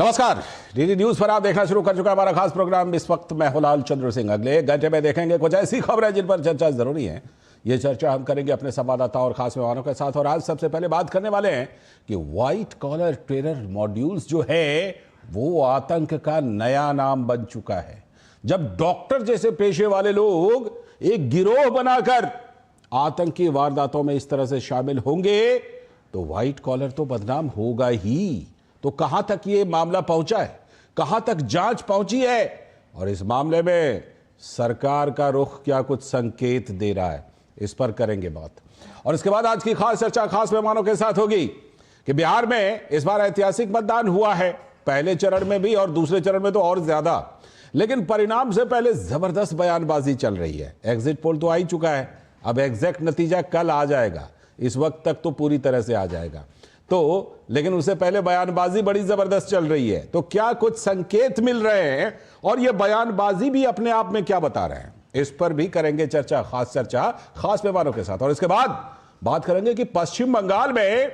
नमस्कार, DD news पर आप देखना शुरू कर चुका हमारा खास प्रोग्राम। इस वक्त मैं हुलाल चंद्र सिंह। अगले एक घंटे में देखेंगे कुछ ऐसी खबरें जिन पर चर्चा जरूरी है। ये चर्चा हम करेंगे अपने संवाददाता और खास मेहमानों के साथ। और आज सबसे पहले बात करने वाले हैं कि व्हाइट कॉलर टेरर मॉड्यूल्स जो है वो आतंक का नया नाम बन चुका है। जब डॉक्टर जैसे पेशे वाले लोग एक गिरोह बनाकर आतंकी वारदातों में इस तरह से शामिल होंगे तो व्हाइट कॉलर तो बदनाम होगा ही। तो कहां तक ये मामला पहुंचा है, कहां तक जांच पहुंची है और इस मामले में सरकार का रुख क्या कुछ संकेत दे रहा है, इस पर करेंगे बात। और इसके बाद आज की खास चर्चा खास मेहमानों के साथ होगी कि बिहार में इस बार ऐतिहासिक मतदान हुआ है, पहले चरण में भी और दूसरे चरण में तो और ज्यादा। लेकिन परिणाम से पहले जबरदस्त बयानबाजी चल रही है। एग्जिट पोल तो आ ही चुका है, अब एग्जैक्ट नतीजा कल आ जाएगा, इस वक्त तक तो पूरी तरह से आ जाएगा तो, लेकिन उससे पहले बयानबाजी बड़ी जबरदस्त चल रही है। तो क्या कुछ संकेत मिल रहे हैं और ये बयानबाजी भी अपने आप में क्या बता रहे हैं, इस पर भी करेंगे चर्चा खास मेहमानों के साथ। और इसके बाद बात करेंगे कि पश्चिम बंगाल में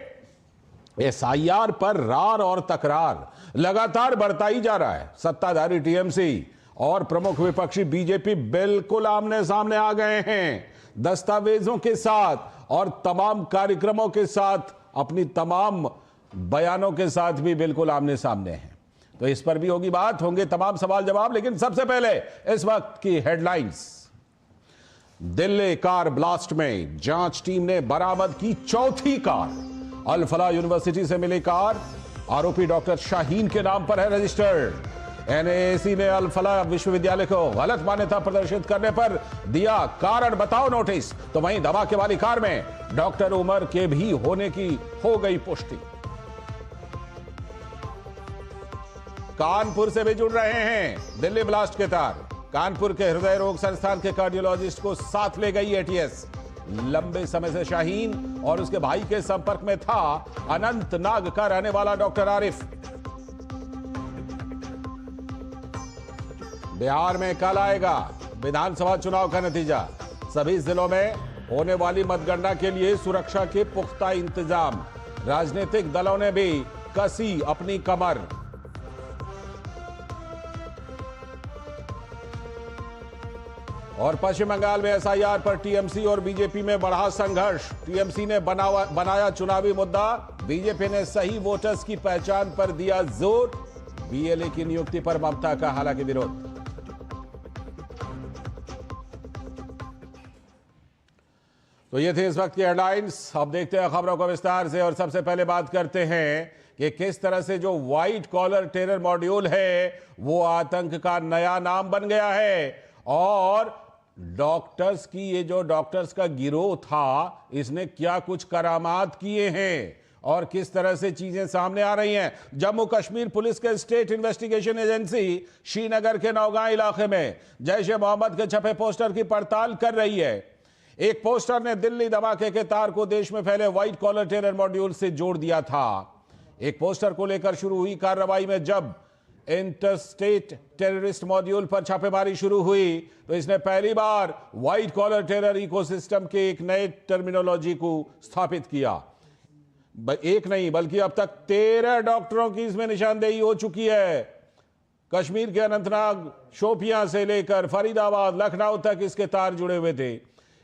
एसआईआर पर रार और तकरार लगातार बढ़ता ही जा रहा है। सत्ताधारी टीएमसी और प्रमुख विपक्षी बीजेपी बिल्कुल आमने सामने आ गए हैं, दस्तावेजों के साथ और तमाम कार्यक्रमों के साथ, अपनी तमाम बयानों के साथ भी बिल्कुल आमने सामने हैं। तो इस पर भी होगी बात, होंगे तमाम सवाल जवाब। लेकिन सबसे पहले इस वक्त की हेडलाइंस। दिल्ली कार ब्लास्ट में जांच टीम ने बरामद की चौथी कार। अल फलाह यूनिवर्सिटी से मिली कार आरोपी डॉक्टर शाहीन के नाम पर है रजिस्टर्ड। एनएसी ने अल फलाह विश्वविद्यालय को गलत मान्यता प्रदर्शित करने पर दिया कारण बताओ नोटिस। तो वहीं धमाके वाली कार में डॉक्टर उमर के भी होने की हो गई पुष्टि। कानपुर से भी जुड़ रहे हैं दिल्ली ब्लास्ट के तार। कानपुर के हृदय रोग संस्थान के कार्डियोलॉजिस्ट को साथ ले गई एटीएस। लंबे समय से शाहीन और उसके भाई के संपर्क में था अनंतनाग का रहने वाला डॉक्टर आरिफ। बिहार में कल आएगा विधानसभा चुनाव का नतीजा। सभी जिलों में होने वाली मतगणना के लिए सुरक्षा के पुख्ता इंतजाम। राजनीतिक दलों ने भी कसी अपनी कमर। और पश्चिम बंगाल में एसआईआर पर टीएमसी और बीजेपी में बढ़ा संघर्ष। टीएमसी ने बनाया चुनावी मुद्दा, बीजेपी ने सही वोटर्स की पहचान पर दिया जोर। बीएलए की नियुक्ति पर ममता का हालांकि विरोध। तो ये थे इस वक्त की हेडलाइंस। अब देखते हैं खबरों को विस्तार से। और सबसे पहले बात करते हैं कि किस तरह से जो व्हाइट कॉलर टेरर मॉड्यूल है वो आतंक का नया नाम बन गया है। और डॉक्टर्स की ये जो डॉक्टर्स का गिरोह था, इसने क्या कुछ करामात किए हैं और किस तरह से चीजें सामने आ रही हैं। जम्मू कश्मीर पुलिस के स्टेट इन्वेस्टिगेशन एजेंसी श्रीनगर के नौगांव इलाके में जैश ए मोहम्मद के छपे पोस्टर की पड़ताल कर रही है। एक पोस्टर ने दिल्ली धमाके के तार को देश में फैले व्हाइट कॉलर टेरर मॉड्यूल से जोड़ दिया था। एक पोस्टर को लेकर शुरू हुई कार्रवाई में जब इंटरस्टेट टेररिस्ट मॉड्यूल पर छापेमारी शुरू हुई तो इसने पहली बार व्हाइट कॉलर टेरर इकोसिस्टम के एक नए टर्मिनोलॉजी को स्थापित किया। एक नहीं बल्कि अब तक 13 डॉक्टरों की इसमें निशानदेही हो चुकी है। कश्मीर के अनंतनाग, शोपियां से लेकर फरीदाबाद, लखनऊ तक इसके तार जुड़े हुए थे।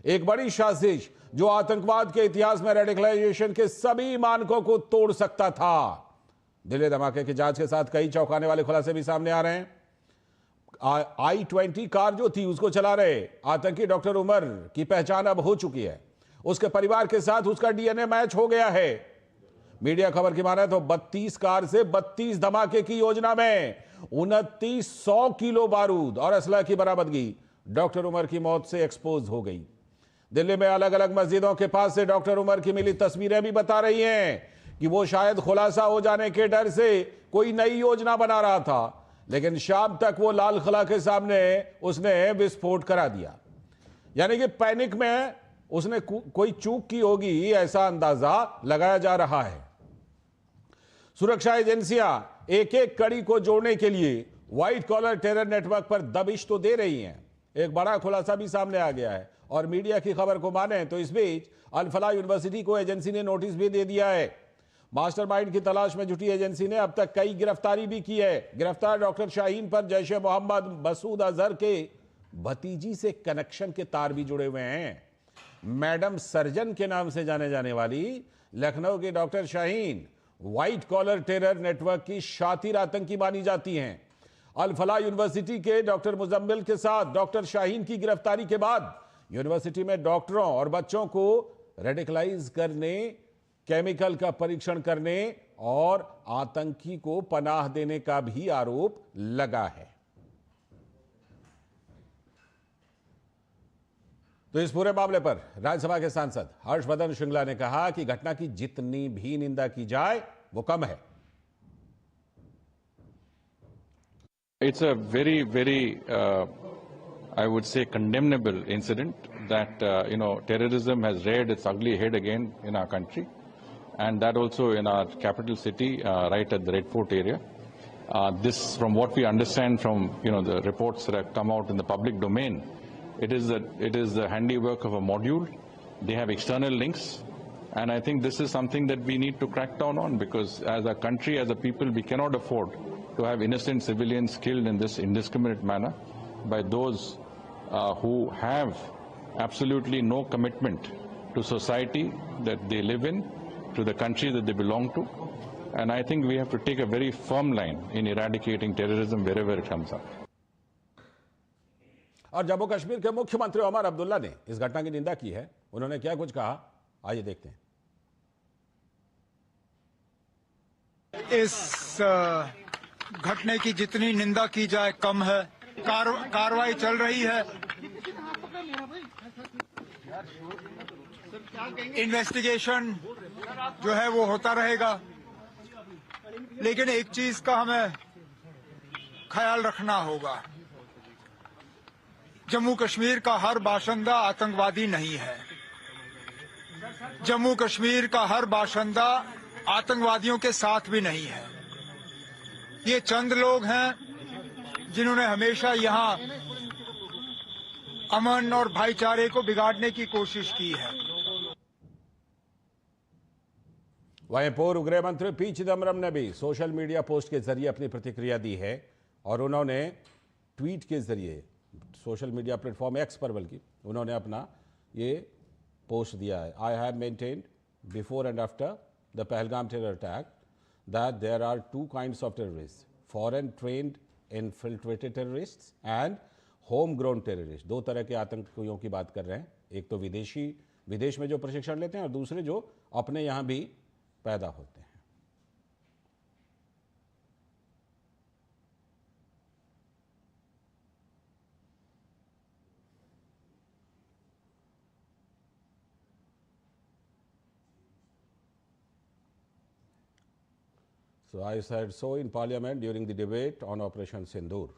एक बड़ी साजिश जो आतंकवाद के इतिहास में रेडिकलाइजेशन के सभी मानकों को तोड़ सकता था। दिल्ली धमाके की जांच के साथ कई चौंकाने वाले खुलासे भी सामने आ रहे हैं। i20 कार जो थी उसको चला रहे आतंकी डॉक्टर उमर की पहचान अब हो चुकी है। उसके परिवार के साथ उसका डीएनए मैच हो गया है। मीडिया खबर की माने तो 32 कार से 32 धमाके की योजना में 2900 किलो बारूद और असला की बरामदगी डॉक्टर उमर की मौत से एक्सपोज हो गई। दिल्ली में अलग अलग मस्जिदों के पास से डॉक्टर उमर की मिली तस्वीरें भी बता रही हैं कि वो शायद खुलासा हो जाने के डर से कोई नई योजना बना रहा था, लेकिन शाम तक वो लाल किला के सामने उसने विस्फोट करा दिया। यानी कि पैनिक में उसने कोई चूक की होगी, ऐसा अंदाजा लगाया जा रहा है। सुरक्षा एजेंसियां एक एक कड़ी को जोड़ने के लिए व्हाइट कॉलर टेरर नेटवर्क पर दबिश तो दे रही हैं। एक बड़ा खुलासा भी सामने आ गया है और मीडिया की खबर को माने तो इस बीच अल फलाह यूनिवर्सिटी को एजेंसी ने नोटिस भी दे दिया है। मास्टरमाइंड की तलाश में जुटी एजेंसी ने अब तक कई गिरफ्तारी भी की है। गिरफ्तार डॉक्टर शाहीन पर जैश ए मोहम्मद मसूद अजहर के भतीजी से कनेक्शन के तार भी जुड़े हुए हैं। मैडम सर्जन के नाम से जाने जाने वाली लखनऊ की doctor Shaheen white collar terror network की शातिर आतंकी मानी जाती हैं। अल फलाह यूनिवर्सिटी के डॉक्टर मुजम्मिल के साथ डॉक्टर शाहीन की गिरफ्तारी के बाद यूनिवर्सिटी में डॉक्टरों और बच्चों को रेडिकलाइज करने, केमिकल का परीक्षण करने और आतंकी को पनाह देने का भी आरोप लगा है। तो इस पूरे मामले पर राज्यसभा के सांसद हर्षवर्धन श्रृंगला ने कहा कि घटना की जितनी भी निंदा की जाए वो कम है। It's a very, very, I would say, condemnable incident that, terrorism has reared its ugly head again in our country, and that also in our capital city, right at the Red Fort area. This, from what we understand from, the reports that have come out in the public domain, it is the handiwork of a module. They have external links, and I think this is something that we need to crack down on, because as a country, as a people, we cannot afford to have innocent civilians killed in this indiscriminate manner by those who have absolutely no commitment to society that they live in, to the country that they belong to. And I think we have to take a very firm line in eradicating terrorism wherever it comes up. और जम्मू कश्मीर के मुख्यमंत्री उमर अब्दुल्ला ने इस घटना की निंदा की है। उन्होंने क्या कुछ कहा, आइए देखते हैं। इस घटने की जितनी निंदा की जाए कम है। कार्रवाई चल रही है, इन्वेस्टिगेशन जो है वो होता रहेगा, लेकिन एक चीज का हमें ख्याल रखना होगा, जम्मू कश्मीर का हर बाशिंदा आतंकवादी नहीं है। जम्मू कश्मीर का हर बाशिंदा आतंकवादियों के साथ भी नहीं है। ये चंद लोग हैं जिन्होंने हमेशा यहां अमन और भाईचारे को बिगाड़ने की कोशिश की है। वहीं पूर्व गृह मंत्री पी चिदम्बरम ने भी सोशल मीडिया पोस्ट के जरिए अपनी प्रतिक्रिया दी है और उन्होंने ट्वीट के जरिए सोशल मीडिया प्लेटफॉर्म एक्स पर बल्कि उन्होंने अपना ये पोस्ट दिया है। I have maintained before and after the Pahalgam terror attack that there are two kinds of terrorists, foreign trained infiltrated terrorists and homegrown terrorists। दो तरह के आतंकियों की बात कर रहे हैं, एक तो विदेश में जो प्रशिक्षण लेते हैं और दूसरे जो अपने यहाँ भी पैदा होते हैं। So I said so in Parliament during the debate on Operation Sindoor.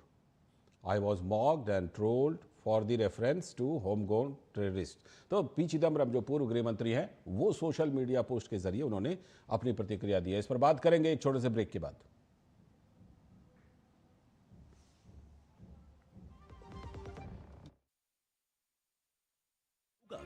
I was mocked and trolled for the reference to homegrown terrorists। तो पी चिदम्बरम जो पूर्व गृह मंत्री हैं वो सोशल मीडिया पोस्ट के जरिए उन्होंने अपनी प्रतिक्रिया दी है। इस पर बात करेंगे एक छोटे से ब्रेक के बाद।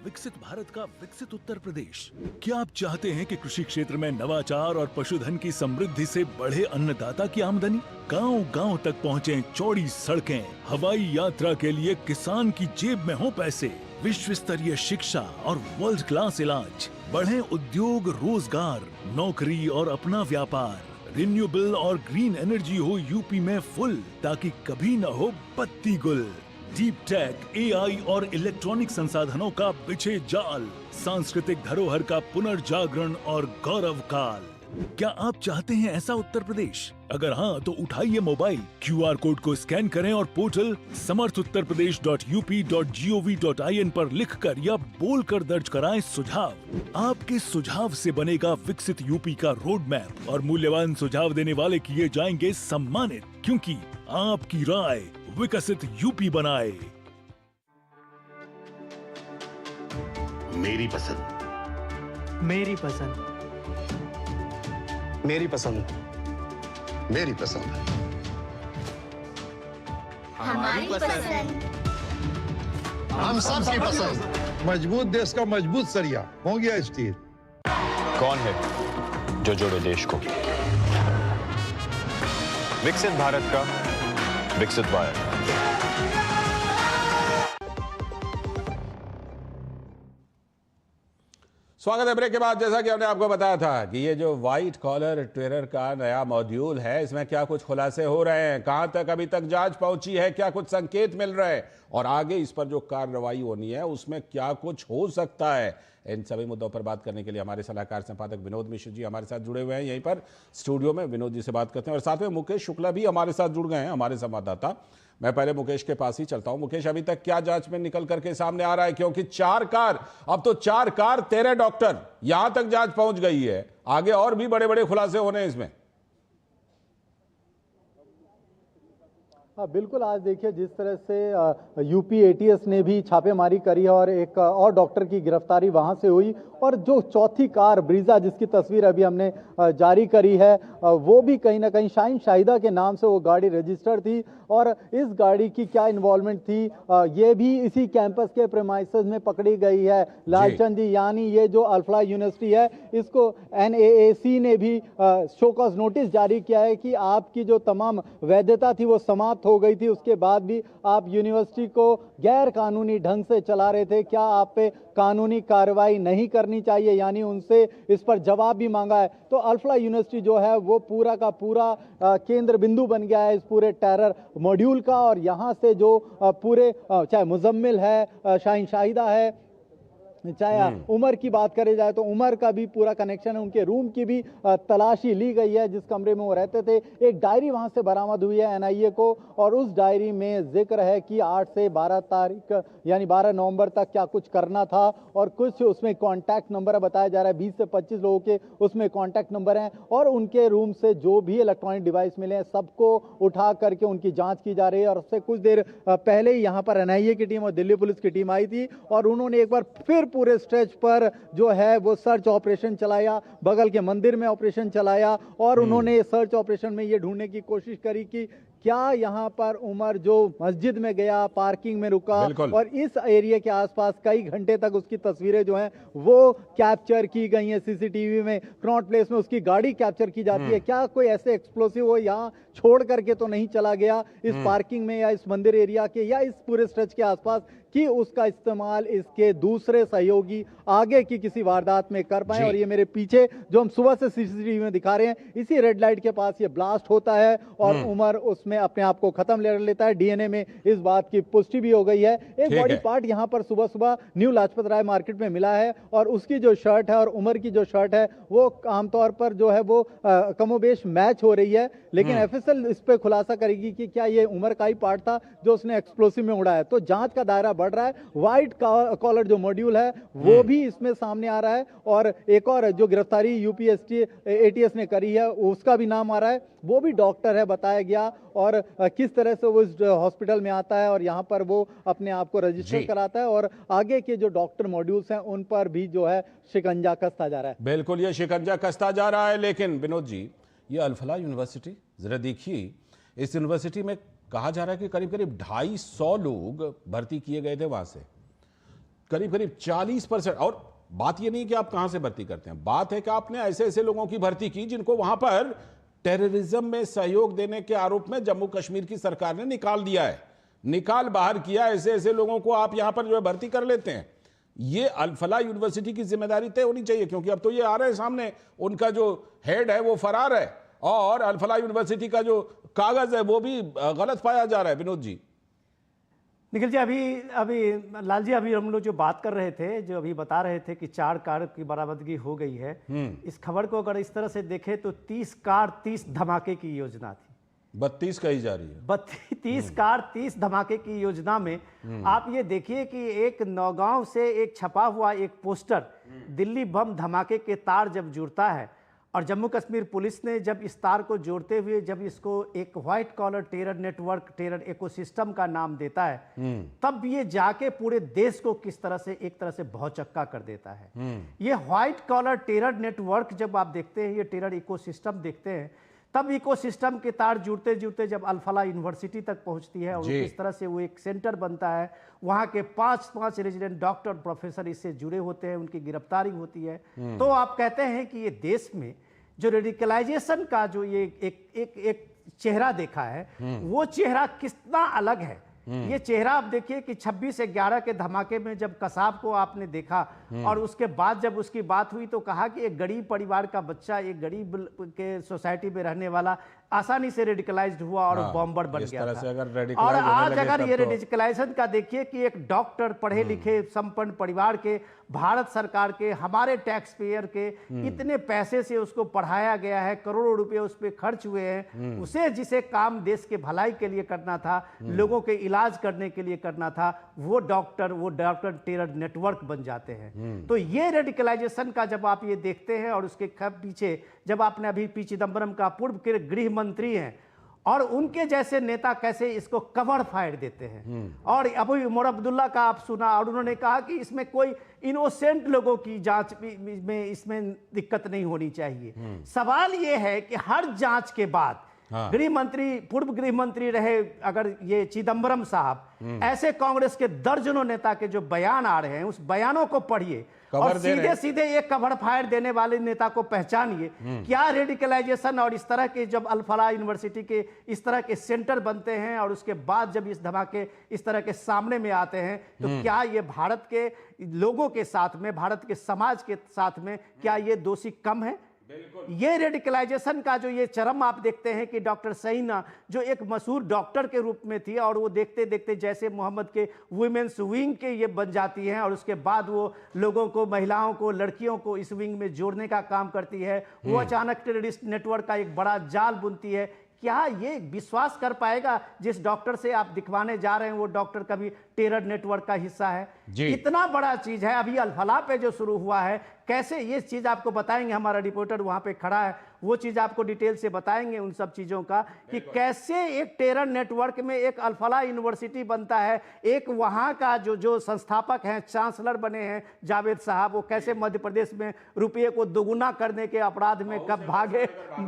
विकसित भारत का विकसित उत्तर प्रदेश। क्या आप चाहते हैं कि कृषि क्षेत्र में नवाचार और पशुधन की समृद्धि से बढ़े अन्नदाता की आमदनी, गांव-गांव तक पहुंचे चौड़ी सड़कें, हवाई यात्रा के लिए किसान की जेब में हो पैसे, विश्व स्तरीय शिक्षा और वर्ल्ड क्लास इलाज, बढ़े उद्योग, रोजगार, नौकरी और अपना व्यापार, रिन्यूएबल और ग्रीन एनर्जी हो यूपी में फुल, ताकि कभी न हो बत्ती गुल। डीप टेक, एआई और इलेक्ट्रॉनिक संसाधनों का बिछे जाल, सांस्कृतिक धरोहर का पुनर्जागरण और गौरव काल। क्या आप चाहते हैं ऐसा उत्तर प्रदेश? अगर हाँ तो उठाइए मोबाइल, क्यूआर कोड को स्कैन करें और पोर्टल samarthuttarpradesh.up.gov.in पर लिखकर या बोलकर दर्ज कराएं सुझाव। आपके सुझाव से बनेगा विकसित यूपी का रोड मैप और मूल्यवान सुझाव देने वाले किए जाएंगे सम्मानित, क्योंकि आपकी राय विकसित यूपी बनाए। मेरी पसंद, मेरी पसंद, मेरी पसंद, मेरी पसंद, हमारी पसंद, हम सबकी पसंद। मजबूत देश का मजबूत सरिया हो गया स्टील। कौन है जो जोड़े देश को। विकसित भारत का विकसित भारत। स्वागत है ब्रेक के बाद। जैसा कि हमने आपको बताया था कि ये जो व्हाइट कॉलर टेरर का नया मॉड्यूल है, इसमें क्या कुछ खुलासे हो रहे हैं, कहां तक अभी तक जांच पहुंची है, क्या कुछ संकेत मिल रहे हैं और आगे इस पर जो कार्रवाई होनी है उसमें क्या कुछ हो सकता है, इन सभी मुद्दों पर बात करने के लिए हमारे सलाहकार संपादक विनोद मिश्र जी हमारे साथ जुड़े हुए हैं यहीं पर स्टूडियो में। विनोद जी से बात करते हैं और साथ में मुकेश शुक्ला भी हमारे साथ जुड़ गए हैं, हमारे संवाददाता। मैं पहले मुकेश के पास ही चलता हूं। मुकेश, अभी तक क्या जांच में निकल करके सामने आ रहा है, क्योंकि 4 कार, अब तो 4 कार 13 डॉक्टर, यहां तक जांच पहुंच गई है, आगे और भी बड़े बड़े खुलासे होने हैं इसमें। हाँ बिल्कुल, आज देखिए जिस तरह से यूपी एटीएस ने भी छापेमारी करी है और एक और डॉक्टर की गिरफ्तारी वहां से हुई, और जो चौथी कार ब्रीजा जिसकी तस्वीर अभी हमने जारी करी है, वो भी कहीं ना कहीं शाहीन शाहिदा के नाम से वो गाड़ी रजिस्टर्ड थी, और इस गाड़ी की क्या इन्वॉल्वमेंट थी ये भी इसी कैंपस के प्रेमाइसेस में पकड़ी गई है। लालचंद जी यानी ये जो अल्फला यूनिवर्सिटी है, इसको NAAC ने भी शोकॉज नोटिस जारी किया है कि आपकी जो तमाम वैधता थी वो समाप्त हो गई थी, उसके बाद भी आप यूनिवर्सिटी को गैर कानूनी ढंग से चला रहे थे, क्या आप पे कानूनी कार्रवाई नहीं करनी चाहिए, यानी उनसे इस पर जवाब भी मांगा है। तो अल्फला यूनिवर्सिटी जो है वो पूरा का पूरा केंद्र बिंदु बन गया है इस पूरे टेरर मॉड्यूल का, और यहाँ से जो पूरे चाहे मुजम्मिल है, शाहीन शाहिदा है, चाहे उमर की बात करे जाए तो उमर का भी पूरा कनेक्शन है, उनके रूम की भी तलाशी ली गई है जिस कमरे में वो रहते थे। एक डायरी वहां से बरामद हुई है NIA को, और उस डायरी में जिक्र है कि 8 से 12 तारीख यानी 12 नवंबर तक क्या कुछ करना था, और कुछ उसमें कॉन्टैक्ट नंबर बताया जा रहा है, 20 से 25 लोगों के उसमें कॉन्टैक्ट नंबर हैं, और उनके रूम से जो भी इलेक्ट्रॉनिक डिवाइस मिले हैं सबको उठा करके उनकी जांच की जा रही है। और उससे कुछ देर पहले ही यहाँ पर NIA की टीम और दिल्ली पुलिस की टीम आई थी, और उन्होंने एक बार फिर पूरे स्ट्रेच पर जो है वो सर्च ऑपरेशन चलाया, बगल के मंदिर में ऑपरेशन चलाया, और उन्होंने सर्च ऑपरेशन में ये ढूंढने की कोशिश करी कि क्या यहाँ पर उमर जो मस्जिद में गया, पार्किंग में रुका, और इस एरिया के आसपास कई घंटे तक उसकी तस्वीरें जो हैं वो कैप्चर की गई हैं CCTV में। क्रॉट प्लेस में उसकी गाड़ी कैप्चर की जाती है, क्या कोई ऐसे एक्सप्लोसिव वो यहाँ छोड़ करके तो नहीं चला गया इस पार्किंग में या इस मंदिर एरिया के या इस पूरे स्ट्रेच के आसपास, कि उसका इस्तेमाल इसके दूसरे सहयोगी आगे की किसी वारदात में कर पाए। और ये मेरे पीछे जो हम सुबह से CCTV में दिखा रहे हैं, इसी रेड लाइट के पास ये ब्लास्ट होता है और उमर उसमें अपने आप को खत्म ले लेता है। DNA में इस बात की पुष्टि भी हो गई है। एक बॉडी पार्ट यहाँ पर सुबह सुबह न्यू लाजपत राय मार्केट में मिला है, और उसकी जो शर्ट है और उमर की जो शर्ट है वो आमतौर पर जो है वो कमोबेश मैच हो रही है, लेकिन FSL इस पे खुलासा करेगी कि क्या ये उमर का ही पार्ट था जो उसने एक्सप्लोसिव में उड़ाया। तो जांच का दायरा बढ़ रहा है। व्हाइट कॉलर जो मॉड्यूल है वो भी इसमें सामने आ रहा है, और एक और जो गिरफ्तारी UP ATS ने करी है उसका भी नाम आ रहा है, वो भी डॉक्टर है बताया गया, और किस तरह से वो इस हॉस्पिटल में आता है और यहाँ पर वो अपने आप को रजिस्टर कराता है, और आगे के जो डॉक्टर मॉड्यूल्स हैं उन पर भी जो है शिकंजा कसता जा रहा है। बिल्कुल, ये शिकंजा कसता जा रहा है। लेकिन विनोद जी, ये अल्फला यूनिवर्सिटी जरा देखिए, इस यूनिवर्सिटी में कहा जा रहा है कि करीब करीब 250 लोग भर्ती किए गए थे वहां से, करीब करीब 40%। और बात ये नहीं कि आप कहां से भर्ती करते हैं, बात है कि आपने ऐसे ऐसे लोगों की भर्ती की जिनको वहां पर टेररिज्म में सहयोग देने के आरोप में जम्मू कश्मीर की सरकार ने निकाल दिया है, निकाल बाहर किया। ऐसे ऐसे लोगों को आप यहां पर जो है भर्ती कर लेते हैं। ये अल्फला यूनिवर्सिटी की जिम्मेदारी तय होनी चाहिए, क्योंकि अब तो ये आ रहे हैं सामने, उनका जो हेड है वो फरार है, और अल्फला यूनिवर्सिटी का जो कागज है वो भी गलत पाया जा रहा है। विनोद जी, निखिल जी, अभी लाल जी, अभी हम लोग जो बात कर रहे थे, जो अभी बता रहे थे कि 4 कार की बरामदगी हो गई है, इस खबर को अगर इस तरह से देखें तो 30 कार 30 धमाके की योजना थी, 32 कही जा रही है। 30 कार 30 धमाके की योजना में आप ये देखिए कि एक नौगांव से एक छपा हुआ एक पोस्टर दिल्ली बम धमाके के तार जब जुड़ता है, और जम्मू कश्मीर पुलिस ने जब इस तार को जोड़ते हुए जब इसको एक white collar terror network, terror ecosystem का नाम देता है, तब ये जाके पूरे देश को किस तरह से एक तरह से भौचक्का कर देता है। ये व्हाइट कॉलर टेरर नेटवर्क जब आप देखते हैं, ये टेरर इकोसिस्टम देखते हैं, तब इकोसिस्टम के तार जुड़ते जुड़ते जब अल्फला यूनिवर्सिटी तक पहुंचती है, और किस तरह से वो एक सेंटर बनता है, वहां के 5 रेजिडेंट डॉक्टर प्रोफेसर इससे जुड़े होते हैं, उनकी गिरफ्तारी होती है। तो आप कहते हैं कि ये देश में जो रेडिकलाइजेशन का जो ये एक चेहरा देखा है, वो चेहरा कितना अलग है। ये चेहरा आप देखिए कि 26/11 के धमाके में जब कसाब को आपने देखा और उसके बाद जब उसकी बात हुई तो कहा कि एक गरीब परिवार का बच्चा, एक गरीब के सोसाइटी में रहने वाला आसानी से रेडिकलाइज्ड हुआ और बॉम्बर बन गया था। और आज अगर ये रेडिकलाइजेशन का देखिए कि एक डॉक्टर, पढ़े लिखे संपन्न परिवार के, भारत सरकार के, हमारे टैक्स पेयर के इतने पैसे से उसको पढ़ाया गया है, करोड़ों रुपए उस पर खर्च हुए हैं, उसे जिसे काम देश के भलाई के लिए करना था, लोगों के इलाज करने के लिए करना था, वो डॉक्टर टेरर नेटवर्क बन जाते हैं। तो ये रेडिकलाइजेशन का जब आप ये देखते हैं और उसके पीछे जब आपने अभी पी चिदम्बरम का पूर्व के गृह मंत्री हैं और उनके जैसे नेता कैसे इसको कवर फायर देते हैं, और अभी उमर अब्दुल्ला का आप सुना और उन्होंने कहा कि इसमें कोई इनोसेंट लोगों की जांच में इसमें दिक्कत नहीं होनी चाहिए। सवाल यह है कि हर जांच के बाद गृह मंत्री, पूर्व गृह मंत्री रहे अगर ये चिदम्बरम साहब, ऐसे कांग्रेस के दर्जनों नेता के जो बयान आ रहे हैं उस बयानों को पढ़िए और सीधे सीधे एक कवर फायर देने वाले नेता को पहचानिए। क्या रेडिकलाइजेशन और इस तरह के जब अल-फलाह यूनिवर्सिटी के इस तरह के सेंटर बनते हैं और उसके बाद जब इस धमाके इस तरह के सामने में आते हैं तो क्या ये भारत के लोगों के साथ में, भारत के समाज के साथ में क्या ये दोषी कम है? ये रेडिकलाइजेशन का जो ये चरम आप देखते हैं कि डॉक्टर सहीना जो एक मशहूर डॉक्टर के रूप में थी और वो देखते देखते जैसे मोहम्मद के वुमेन्स विंग के ये बन जाती हैं और उसके बाद वो लोगों को, महिलाओं को, लड़कियों को इस विंग में जोड़ने का काम करती है, वो अचानक टेररिस्ट नेटवर्क का एक बड़ा जाल बुनती है। क्या ये विश्वास कर पाएगा जिस डॉक्टर से आप दिखवाने जा रहे हैं वो डॉक्टर कभी टेरर नेटवर्क का हिस्सा है? इतना बड़ा चीज है। अभी अल-फलाह पे जो शुरू हुआ है, कैसे ये चीज आपको बताएंगे, हमारा रिपोर्टर वहां पे खड़ा है, वो चीज आपको डिटेल से बताएंगे उन सब चीजों का कि कैसे एक टेरर नेटवर्क में एक अल-फलाह यूनिवर्सिटी बनता है। एक वहां का जो संस्थापक हैं, चांसलर बने हैं जावेद साहब, वो कैसे मध्य प्रदेश में रुपये को दोगुना करने के अपराध में कब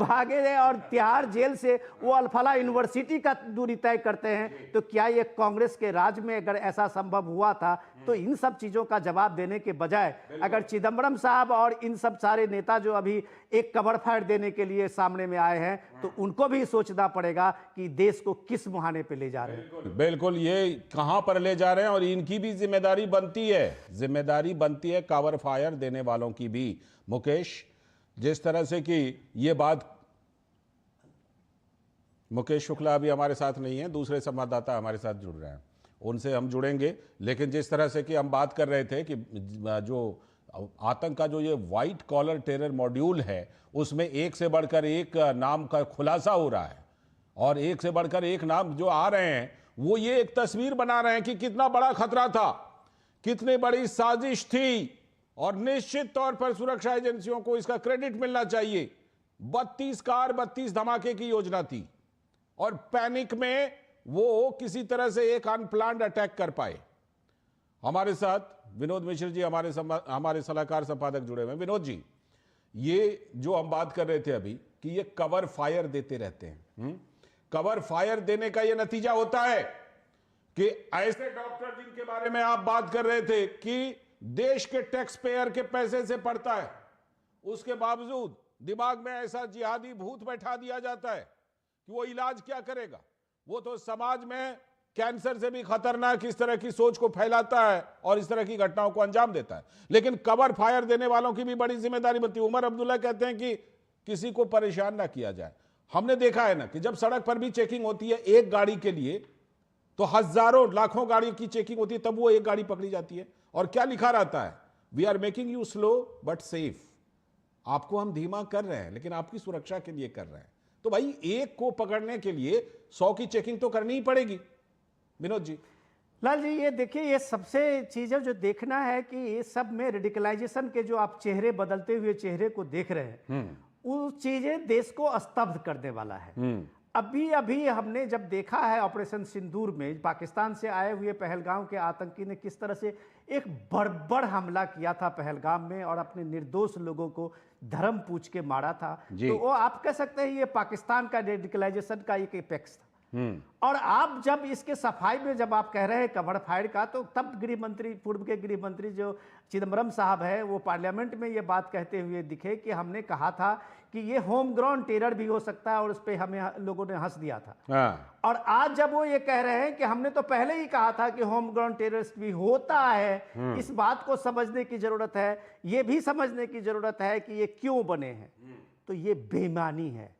भागे और तिहाड़ जेल से वो अल-फलाह यूनिवर्सिटी का दूरी तय करते हैं। तो क्या ये कांग्रेस के राज में अगर ऐसा संभव हुआ था तो इन सब चीजों का जवाब देने के बजाय अगर चिदम्बरम साहब और इन सब सारे नेता जो अभी एक कवर फायर देने के लिए सामने में आए हैं तो उनको भी सोचना पड़ेगा कि देश को किस मुहाने पे ले जा रहे हैं। बिल्कुल, ये कहां पर ले जा रहे हैं और इनकी भी जिम्मेदारी बनती है कवर फायर देने वालों की भी। मुकेश, जिस तरह से कि ये बात, मुकेश शुक्ला अभी हमारे साथ नहीं है, दूसरे संवाददाता हमारे साथ जुड़ रहे हैं, उनसे हम जुड़ेंगे। लेकिन जिस तरह से कि हम बात कर रहे थे कि जो आतंक का जो ये व्हाइट कॉलर टेरर मॉड्यूल है उसमें एक से बढ़कर एक नाम का खुलासा हो रहा है और एक से बढ़कर एक नाम जो आ रहे हैं वो ये एक तस्वीर बना रहे हैं कि कितना बड़ा खतरा था, कितनी बड़ी साजिश थी। और निश्चित तौर पर सुरक्षा एजेंसियों को इसका क्रेडिट मिलना चाहिए। 32 कार 32 धमाके की योजना थी और पैनिक में वो किसी तरह से एक अनप्लान्ड अटैक कर पाए। हमारे साथ विनोद मिश्र जी, हमारे सलाहकार संपादक जुड़े हुए हैं। विनोद जी, ये जो हम बात कर रहे थे अभी कि ये कवर फायर देते रहते हैं, कवर फायर देने का ये नतीजा होता है कि ऐसे डॉक्टर जिनके बारे में आप बात कर रहे थे कि देश के टैक्स पेयर के पैसे से पढ़ता है, उसके बावजूद दिमाग में ऐसा जिहादी भूत बैठा दिया जाता है कि वो इलाज क्या करेगा, वो तो समाज में कैंसर से भी खतरनाक इस तरह की सोच को फैलाता है और इस तरह की घटनाओं को अंजाम देता है। लेकिन कवर फायर देने वालों की भी बड़ी जिम्मेदारी बनती है। उमर अब्दुल्ला कहते हैं कि किसी को परेशान ना किया जाए। हमने देखा है ना कि जब सड़क पर भी चेकिंग होती है एक गाड़ी के लिए तो हजारों लाखों गाड़ियों की चेकिंग होती है, तब वो एक गाड़ी पकड़ी जाती है और क्या लिखा रहता है, we are making you slow but safe. आपको हम धीमा कर रहे हैं लेकिन आपकी सुरक्षा के लिए कर रहे हैं। तो भाई एक को पकड़ने के लिए 100 की चेकिंग तो करनी ही पड़ेगी। विनोद जी। लाल जी, ये देखिए, ये सबसे चीजें जो देखना है कि ये सब में रेडिकलाइजेशन के जो आप चेहरे बदलते हुए चेहरे को देख रहे हैं वो चीजें देश को स्तब्ध करने वाला है। अभी हमने जब देखा है ऑपरेशन सिंदूर में पाकिस्तान से आए हुए पहलगाम के आतंकी ने किस तरह से एक बर्बर हमला किया था पहलगाम में और अपने निर्दोष लोगों को धर्म पूछ के मारा था, तो वो आप कह सकते हैं ये पाकिस्तान का रेडिकलाइजेशन का एक एपेक्स था। और आप जब इसके सफाई में जब आप कह रहे हैं कवर फायर का, तो तब गृह मंत्री, पूर्व के गृह मंत्री जो चिदम्बरम साहब है, वो पार्लियामेंट में ये बात कहते हुए दिखे कि हमने कहा था कि ये होम ग्राउंड टेरर भी हो सकता है और उस पर हमें लोगों ने हंस दिया था। हाँ, और आज जब वो ये कह रहे हैं कि हमने तो पहले ही कहा था कि होम ग्राउंड टेररिस्ट भी होता है, इस बात को समझने की जरूरत है, ये भी समझने की जरूरत है कि ये क्यों बने हैं। तो ये बेईमानी है।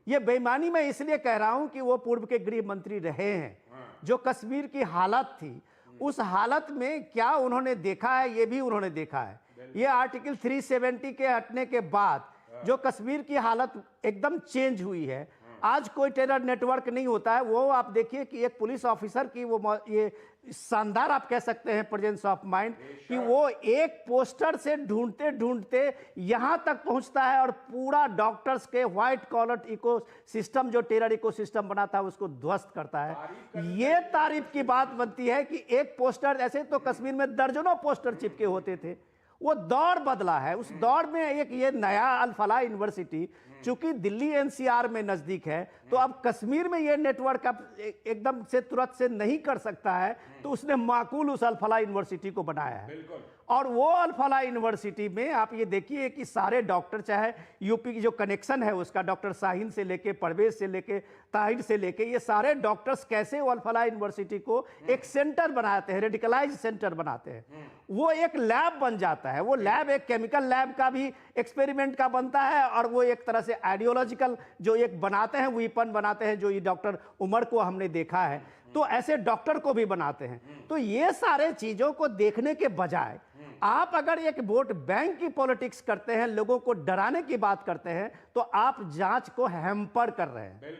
ये बेईमानी मैं इसलिए कह रहा हूं कि वो पूर्व के गृह मंत्री रहे हैं, जो कश्मीर की हालत थी उस हालत में क्या उन्होंने देखा है, ये भी उन्होंने देखा है। ये आर्टिकल 370 के हटने के बाद जो कश्मीर की हालत एकदम चेंज हुई है, आज कोई टेरर नेटवर्क नहीं होता है। वो आप देखिए कि एक पुलिस ऑफिसर की वो ये शानदार आप कह सकते हैं प्रेजेंस ऑफ माइंड कि वो एक पोस्टर से ढूंढते ढूंढते यहां तक पहुंचता है और पूरा डॉक्टर्स के व्हाइट कॉलर इको सिस्टम जो टेरर इको सिस्टम बना था उसको ध्वस्त करता है। ये तारीफ की बात बनती है कि एक पोस्टर, ऐसे तो कश्मीर में दर्जनों पोस्टर चिपके होते थे, वो दौर बदला है। उस दौर में एक ये नया अल फलाह यूनिवर्सिटी चूंकि दिल्ली एनसीआर में नजदीक है, तो अब कश्मीर में ये नेटवर्क अब एकदम से तुरंत से नहीं कर सकता है, तो उसने माकूल उस अल फलाह यूनिवर्सिटी को बनाया है। और वो अल फलाह यूनिवर्सिटी में आप ये देखिए कि सारे डॉक्टर, चाहे यूपी की जो कनेक्शन है उसका, डॉक्टर शाहीन से लेके परवेज से लेके ताहिर से लेके, ये सारे डॉक्टर्स कैसे वो अल फलाह यूनिवर्सिटी को एक सेंटर बनाते हैं, रेडिकलाइज सेंटर बनाते हैं। वो एक लैब बन जाता है। वो लैब एक केमिकल लैब का भी एक्सपेरिमेंट का बनता है और वो एक तरह से आइडियोलॉजिकल जो एक बनाते हैं, वीपन बनाते हैं, जो ये डॉक्टर उमर को हमने देखा है, तो ऐसे डॉक्टर को भी बनाते हैं। तो ये सारे चीजों को देखने के बजाय आप अगर एक वोट बैंक की पॉलिटिक्स करते हैं, लोगों को डराने की बात करते हैं, तो आप जांच को हैम्पर कर रहे हैं।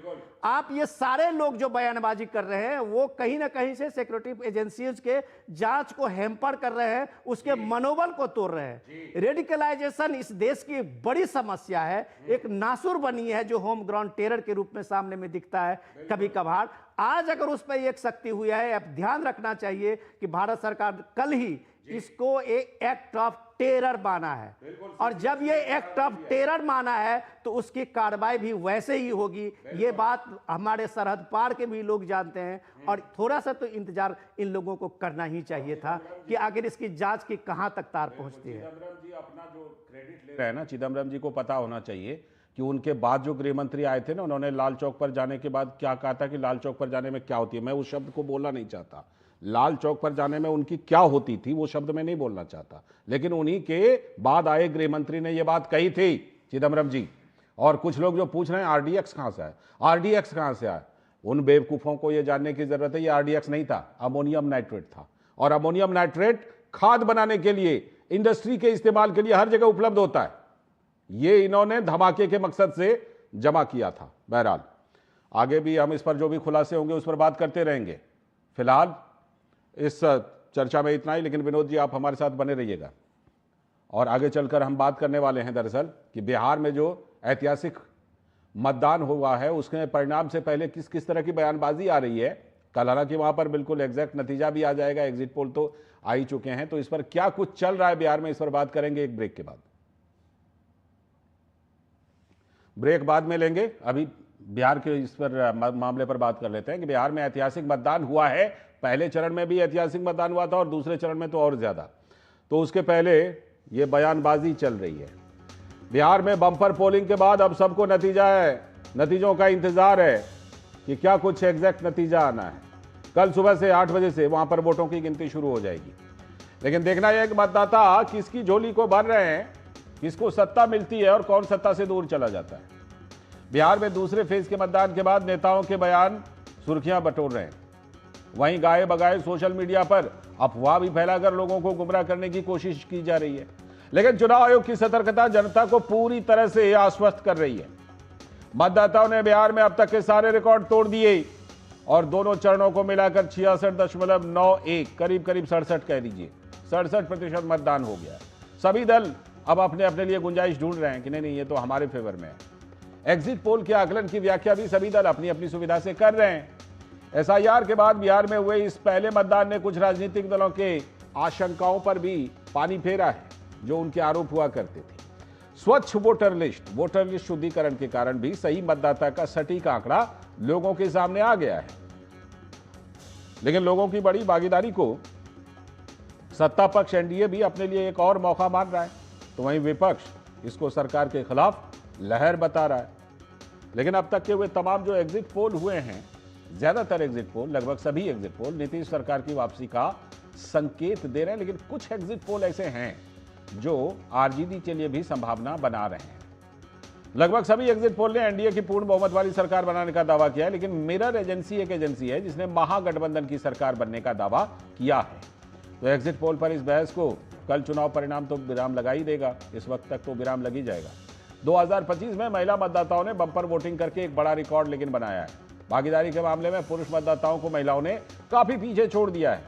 आप ये सारे लोग जो बयानबाजी कर रहे हैं वो कहीं ना कहीं से सिक्योरिटी एजेंसीज के जांच को हैम्पर कर रहे हैं, उसके मनोबल को तोड़ रहे हैं। रेडिकलाइजेशन इस देश की बड़ी समस्या है, एक नासुर बनी है जो होम ग्राउंड टेरर के रूप में सामने में दिखता है कभी कभार। आज अगर उस पर एक शक्ति हुई है, अब ध्यान रखना चाहिए कि भारत सरकार कल ही इसको एक एक्ट ऑफ टेरर माना है, और जब ये एक्ट ऑफ टेरर माना है तो उसकी कार्रवाई भी वैसे ही होगी। ये बात हमारे सरहद पार के भी लोग जानते हैं, और थोड़ा सा तो इंतजार इन लोगों को करना ही चाहिए था कि आखिर इसकी जांच की कहां तक तार पहुंचती है। चिदम्बरम जी अपना जो क्रेडिट ले रहे हैं ना, चिदम्बरम जी को पता होना चाहिए कि उनके बाद जो गृह मंत्री आए थे ना, उन्होंने लाल चौक पर जाने के बाद क्या कहा था कि लाल चौक पर जाने में क्या होती है। मैं उस शब्द को बोलना नहीं चाहता, लाल चौक पर जाने में उनकी क्या होती थी वो शब्द में नहीं बोलना चाहता, लेकिन उन्हीं के बाद आए गृह मंत्री ने ये बात कही थी, चिदम्बरम जी। और कुछ लोग जो पूछ रहे हैं आरडीएक्स कहां से आए, आरडीएक्स कहां से आए, उन बेवकूफों को ये जानने की जरूरत है, ये आरडीएक्स नहीं था, अमोनियम नाइट्रेट था। और अमोनियम नाइट्रेट खाद बनाने के लिए, इंडस्ट्री के इस्तेमाल के लिए हर जगह उपलब्ध होता है। ये इन्होंने धमाके के मकसद से जमा किया था। बहरहाल आगे भी हम इस पर जो भी खुलासे होंगे उस पर बात करते रहेंगे। फिलहाल इस चर्चा में इतना ही, लेकिन विनोद जी आप हमारे साथ बने रहिएगा। और आगे चलकर हम बात करने वाले हैं दरअसल कि बिहार में जो ऐतिहासिक मतदान हुआ है उसके परिणाम से पहले किस किस तरह की बयानबाजी आ रही है। कल हालांकि वहां पर बिल्कुल एग्जैक्ट नतीजा भी आ जाएगा, एग्जिट पोल तो आ ही चुके हैं, तो इस पर क्या कुछ चल रहा है बिहार में, इस पर बात करेंगे एक ब्रेक के बाद। ब्रेक बाद में लेंगे, अभी बिहार के इस पर मामले पर बात कर लेते हैं कि बिहार में ऐतिहासिक मतदान हुआ है। पहले चरण में भी ऐतिहासिक मतदान हुआ था और दूसरे चरण में तो और ज्यादा। तो उसके पहले ये बयानबाजी चल रही है। बिहार में बम्पर पोलिंग के बाद अब सबको नतीजों का इंतजार है कि क्या कुछ एग्जैक्ट नतीजा आना है। कल सुबह से 8 बजे से वहां पर वोटों की गिनती शुरू हो जाएगी, लेकिन देखना यह कि मतदाता किसकी झोली को भर रहे हैं, किसको सत्ता मिलती है और कौन सत्ता से दूर चला जाता है। बिहार में दूसरे फेज के मतदान के बाद नेताओं के बयान सुर्खियां बटोर रहे हैं। वहीं गाए बगाए सोशल मीडिया पर अफवाह भी फैलाकर लोगों को गुमराह करने की कोशिश की जा रही है, लेकिन चुनाव आयोग की सतर्कता जनता को पूरी तरह से आश्वस्त कर रही है। मतदाताओं ने बिहार में अब तक के सारे रिकॉर्ड तोड़ दिए और दोनों चरणों को मिलाकर 66.91 करीब 67 कह दीजिए 67% मतदान हो गया। सभी दल अब अपने अपने लिए गुंजाइश ढूंढ रहे हैं कि नहीं ये तो हमारे फेवर में है। एग्जिट पोल के आकलन की व्याख्या भी सभी दल अपनी अपनी सुविधा से कर रहे हैं। एसआईआर के बाद बिहार में हुए इस पहले मतदान ने कुछ राजनीतिक दलों के आशंकाओं पर भी पानी फेरा है, जो उनके आरोप हुआ करते थे। स्वच्छ वोटर लिस्ट शुद्धिकरण के कारण भी सही मतदाता का सटीक आंकड़ा लोगों के सामने आ गया है, लेकिन लोगों की बड़ी भागीदारी को सत्ता पक्ष एनडीए भी अपने लिए एक और मौका मान रहा है, तो वहीं विपक्ष इसको सरकार के खिलाफ लहर बता रहा है। लेकिन अब तक के हुए तमाम जो एग्जिट पोल हुए हैं, ज्यादातर एग्जिट पोल, लगभग सभी एग्जिट पोल नीतीश सरकार की वापसी का संकेत दे रहे हैं। लेकिन कुछ एग्जिट पोल ऐसे हैं जो आरजेडी के लिए भी संभावना बना रहे हैं। लगभग सभी एग्जिट पोल ने एनडीए की पूर्ण बहुमत वाली सरकार बनाने का दावा किया है, लेकिन मिरर एजेंसी एक एजेंसी है जिसने महागठबंधन की सरकार बनने का दावा किया है। तो एग्जिट पोल पर इस बहस को कल चुनाव परिणाम तो विराम लगा ही देगा, इस वक्त तक तो विराम लग ही जाएगा। 2025 में महिला मतदाताओं ने बम्पर वोटिंग करके एक बड़ा रिकॉर्ड लेकिन बनाया है। भागीदारी के मामले में पुरुष मतदाताओं को महिलाओं ने काफी पीछे छोड़ दिया है।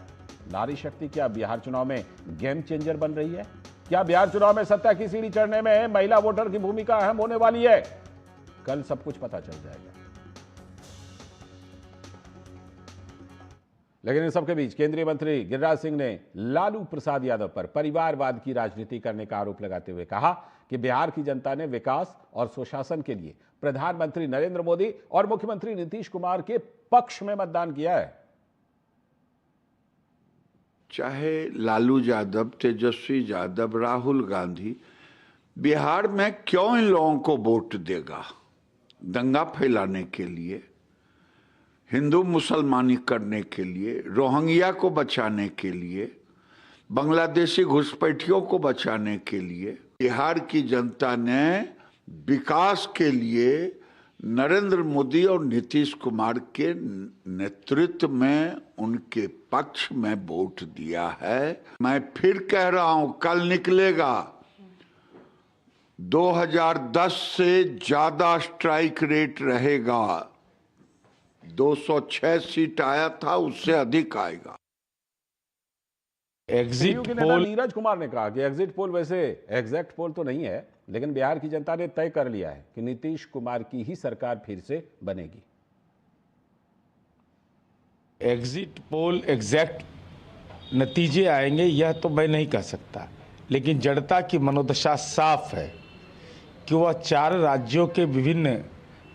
नारी शक्ति क्या बिहार चुनाव में गेम चेंजर बन रही है? क्या बिहार चुनाव में सत्ता की सीढ़ी चढ़ने में महिला वोटर की भूमिका अहम होने वाली है? कल सब कुछ पता चल जाएगा। लेकिन इन सबके बीच केंद्रीय मंत्री गिरिराज सिंह ने लालू प्रसाद यादव पर परिवारवाद की राजनीति करने का आरोप लगाते हुए कहा कि बिहार की जनता ने विकास और सुशासन के लिए प्रधानमंत्री नरेंद्र मोदी और मुख्यमंत्री नीतीश कुमार के पक्ष में मतदान किया है। चाहे लालू यादव, तेजस्वी यादव, राहुल गांधी, बिहार में क्यों इन लोगों को वोट देगा? दंगा फैलाने के लिए, हिंदू मुसलमानी करने के लिए, रोहिंग्या को बचाने के लिए, बांग्लादेशी घुसपैठियों को बचाने के लिए। बिहार की जनता ने विकास के लिए नरेंद्र मोदी और नीतीश कुमार के नेतृत्व में उनके पक्ष में वोट दिया है। मैं फिर कह रहा हूं, कल निकलेगा 2010 से ज्यादा स्ट्राइक रेट रहेगा। 206 सीट आया था, उससे अधिक आएगा। एग्जिट पोल नीरज कुमार ने कहा कि एग्जिट पोल वैसे एग्जैक्ट पोल तो नहीं है, लेकिन बिहार की जनता ने तय कर लिया है कि नीतीश कुमार की ही सरकार फिर से बनेगी। एग्जिट पोल एग्जैक्ट नतीजे आएंगे यह तो मैं नहीं कह सकता, लेकिन जनता की मनोदशा साफ है कि वह 4 राज्यों के विभिन्न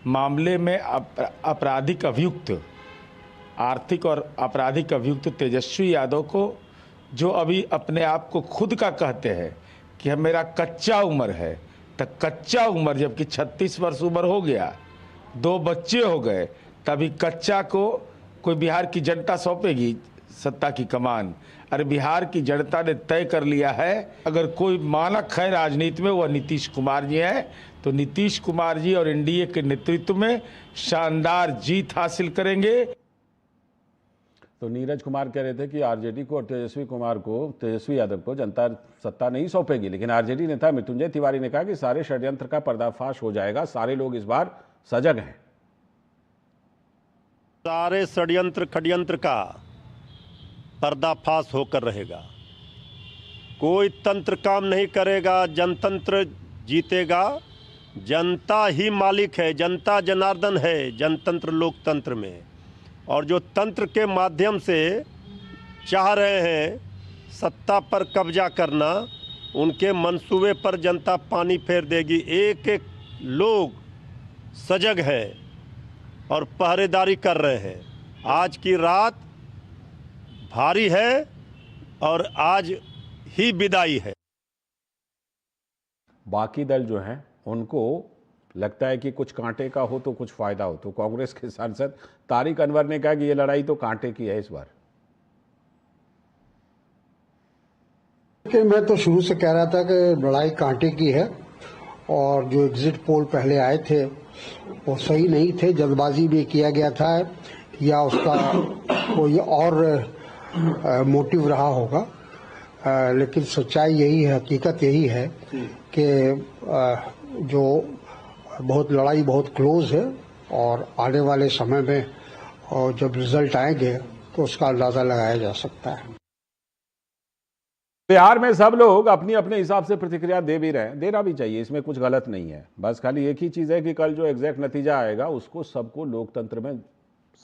मामले में आपराधिक अभियुक्त, आर्थिक और आपराधिक अभियुक्त तेजस्वी यादव को, जो अभी अपने आप को खुद का कहते हैं कि मेरा कच्चा उम्र है, तो कच्चा उम्र जबकि 36 वर्ष उम्र हो गया, 2 बच्चे हो गए, तभी कच्चा को कोई बिहार की जनता सौंपेगी सत्ता की कमान? अरे बिहार की जनता ने तय कर लिया है, अगर कोई मानक है राजनीति में वह नीतीश कुमार जी हैं, तो नीतीश कुमार जी और एनडीए के नेतृत्व में शानदार जीत हासिल करेंगे। तो नीरज कुमार कह रहे थे कि आरजेडी को और तेजस्वी यादव को जनता सत्ता नहीं सौंपेगी, लेकिन आरजेडी नेता मृत्युंजय तिवारी ने कहा कि सारे षड्यंत्र का पर्दाफाश हो जाएगा, सारे लोग इस बार सजग हैं। सारे षड्यंत्र का पर्दाफाश होकर रहेगा। कोई तंत्र काम नहीं करेगा, जनतंत्र जीतेगा। जनता ही मालिक है, जनता जनार्दन है जनतंत्र लोकतंत्र में। और जो तंत्र के माध्यम से चाह रहे हैं सत्ता पर कब्जा करना, उनके मंसूबे पर जनता पानी फेर देगी। एक एक लोग सजग है और पहरेदारी कर रहे हैं। आज की रात भारी है और आज ही विदाई है। बाकी दल जो हैं उनको लगता है कि कुछ कांटे का हो तो कुछ फायदा हो। तो कांग्रेस के सांसद तारिक अनवर ने कहा कि ये लड़ाई तो कांटे की है इस बार। मैं तो शुरू से कह रहा था कि लड़ाई कांटे की है, और जो एग्जिट पोल पहले आए थे वो सही नहीं थे, जल्दबाजी भी किया गया था या उसका कोई और मोटिव रहा होगा। लेकिन सच्चाई यही है, हकीकत यही है कि जो बहुत लड़ाई बहुत क्लोज है, और आने वाले समय में और जब रिजल्ट आएंगे तो उसका अंदाजा लगाया जा सकता है। बिहार में सब लोग अपनी अपने हिसाब से प्रतिक्रिया दे भी रहे हैं, देना भी चाहिए, इसमें कुछ गलत नहीं है। बस खाली एक ही चीज है कि कल जो एग्जैक्ट नतीजा आएगा उसको सबको लोकतंत्र में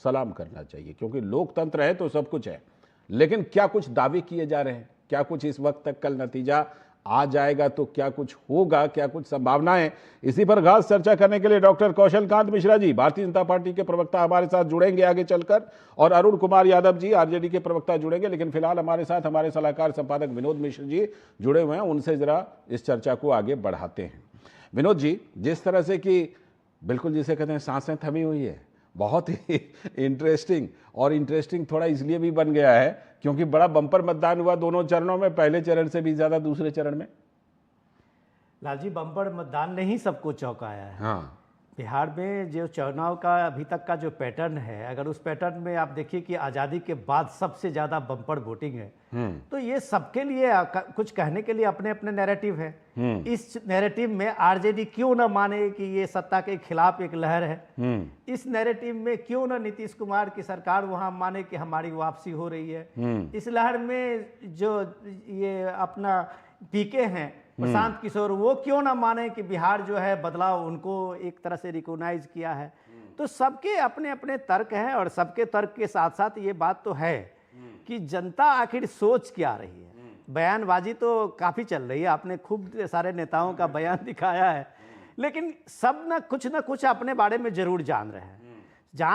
सलाम करना चाहिए, क्योंकि लोकतंत्र है तो सब कुछ है। लेकिन क्या कुछ दावे किए जा रहे हैं, क्या कुछ इस वक्त तक कल नतीजा आ जाएगा तो क्या कुछ होगा, क्या कुछ संभावनाएं, इसी पर खास चर्चा करने के लिए डॉक्टर कौशल कांत मिश्रा जी भारतीय जनता पार्टी के प्रवक्ता हमारे साथ जुड़ेंगे आगे चलकर, और अरुण कुमार यादव जी आरजेडी के प्रवक्ता जुड़ेंगे। लेकिन फिलहाल हमारे साथ हमारे सलाहकार संपादक विनोद मिश्र जी जुड़े हुए हैं, उनसे जरा इस चर्चा को आगे बढ़ाते हैं। विनोद जी, जिस तरह से कि बिल्कुल जिसे कहते हैं सांसें थमी हुई है, बहुत ही इंटरेस्टिंग, और इंटरेस्टिंग थोड़ा इसलिए भी बन गया है क्योंकि बड़ा बम्पर मतदान हुआ दोनों चरणों में, पहले चरण से भी ज्यादा दूसरे चरण में। लालजी, बम्पर मतदान ने ही सबको चौंकाया है। हाँ, बिहार में जो चुनाव का अभी तक का जो पैटर्न है, अगर उस पैटर्न में आप देखिए कि आज़ादी के बाद सबसे ज़्यादा बम्पर वोटिंग है, तो ये सबके लिए कुछ कहने के लिए अपने अपने नैरेटिव है। इस नैरेटिव में आरजेडी क्यों ना माने कि ये सत्ता के खिलाफ एक लहर है, इस नैरेटिव में क्यों ना नीतीश कुमार की सरकार वहाँ माने कि हमारी वापसी हो रही है, इस लहर में जो ये अपना पीके हैं प्रशांत किशोर, वो क्यों ना माने कि बिहार जो है बदलाव उनको एक तरह से रिकॉग्नाइज किया है। तो सबके अपने अपने तर्क हैं, और सबके तर्क के साथ साथ ये बात तो है कि जनता आखिर सोच क्या रही है। बयानबाजी तो काफ़ी चल रही है, आपने खूब सारे नेताओं का बयान दिखाया है, लेकिन सब ना कुछ अपने बारे में जरूर जान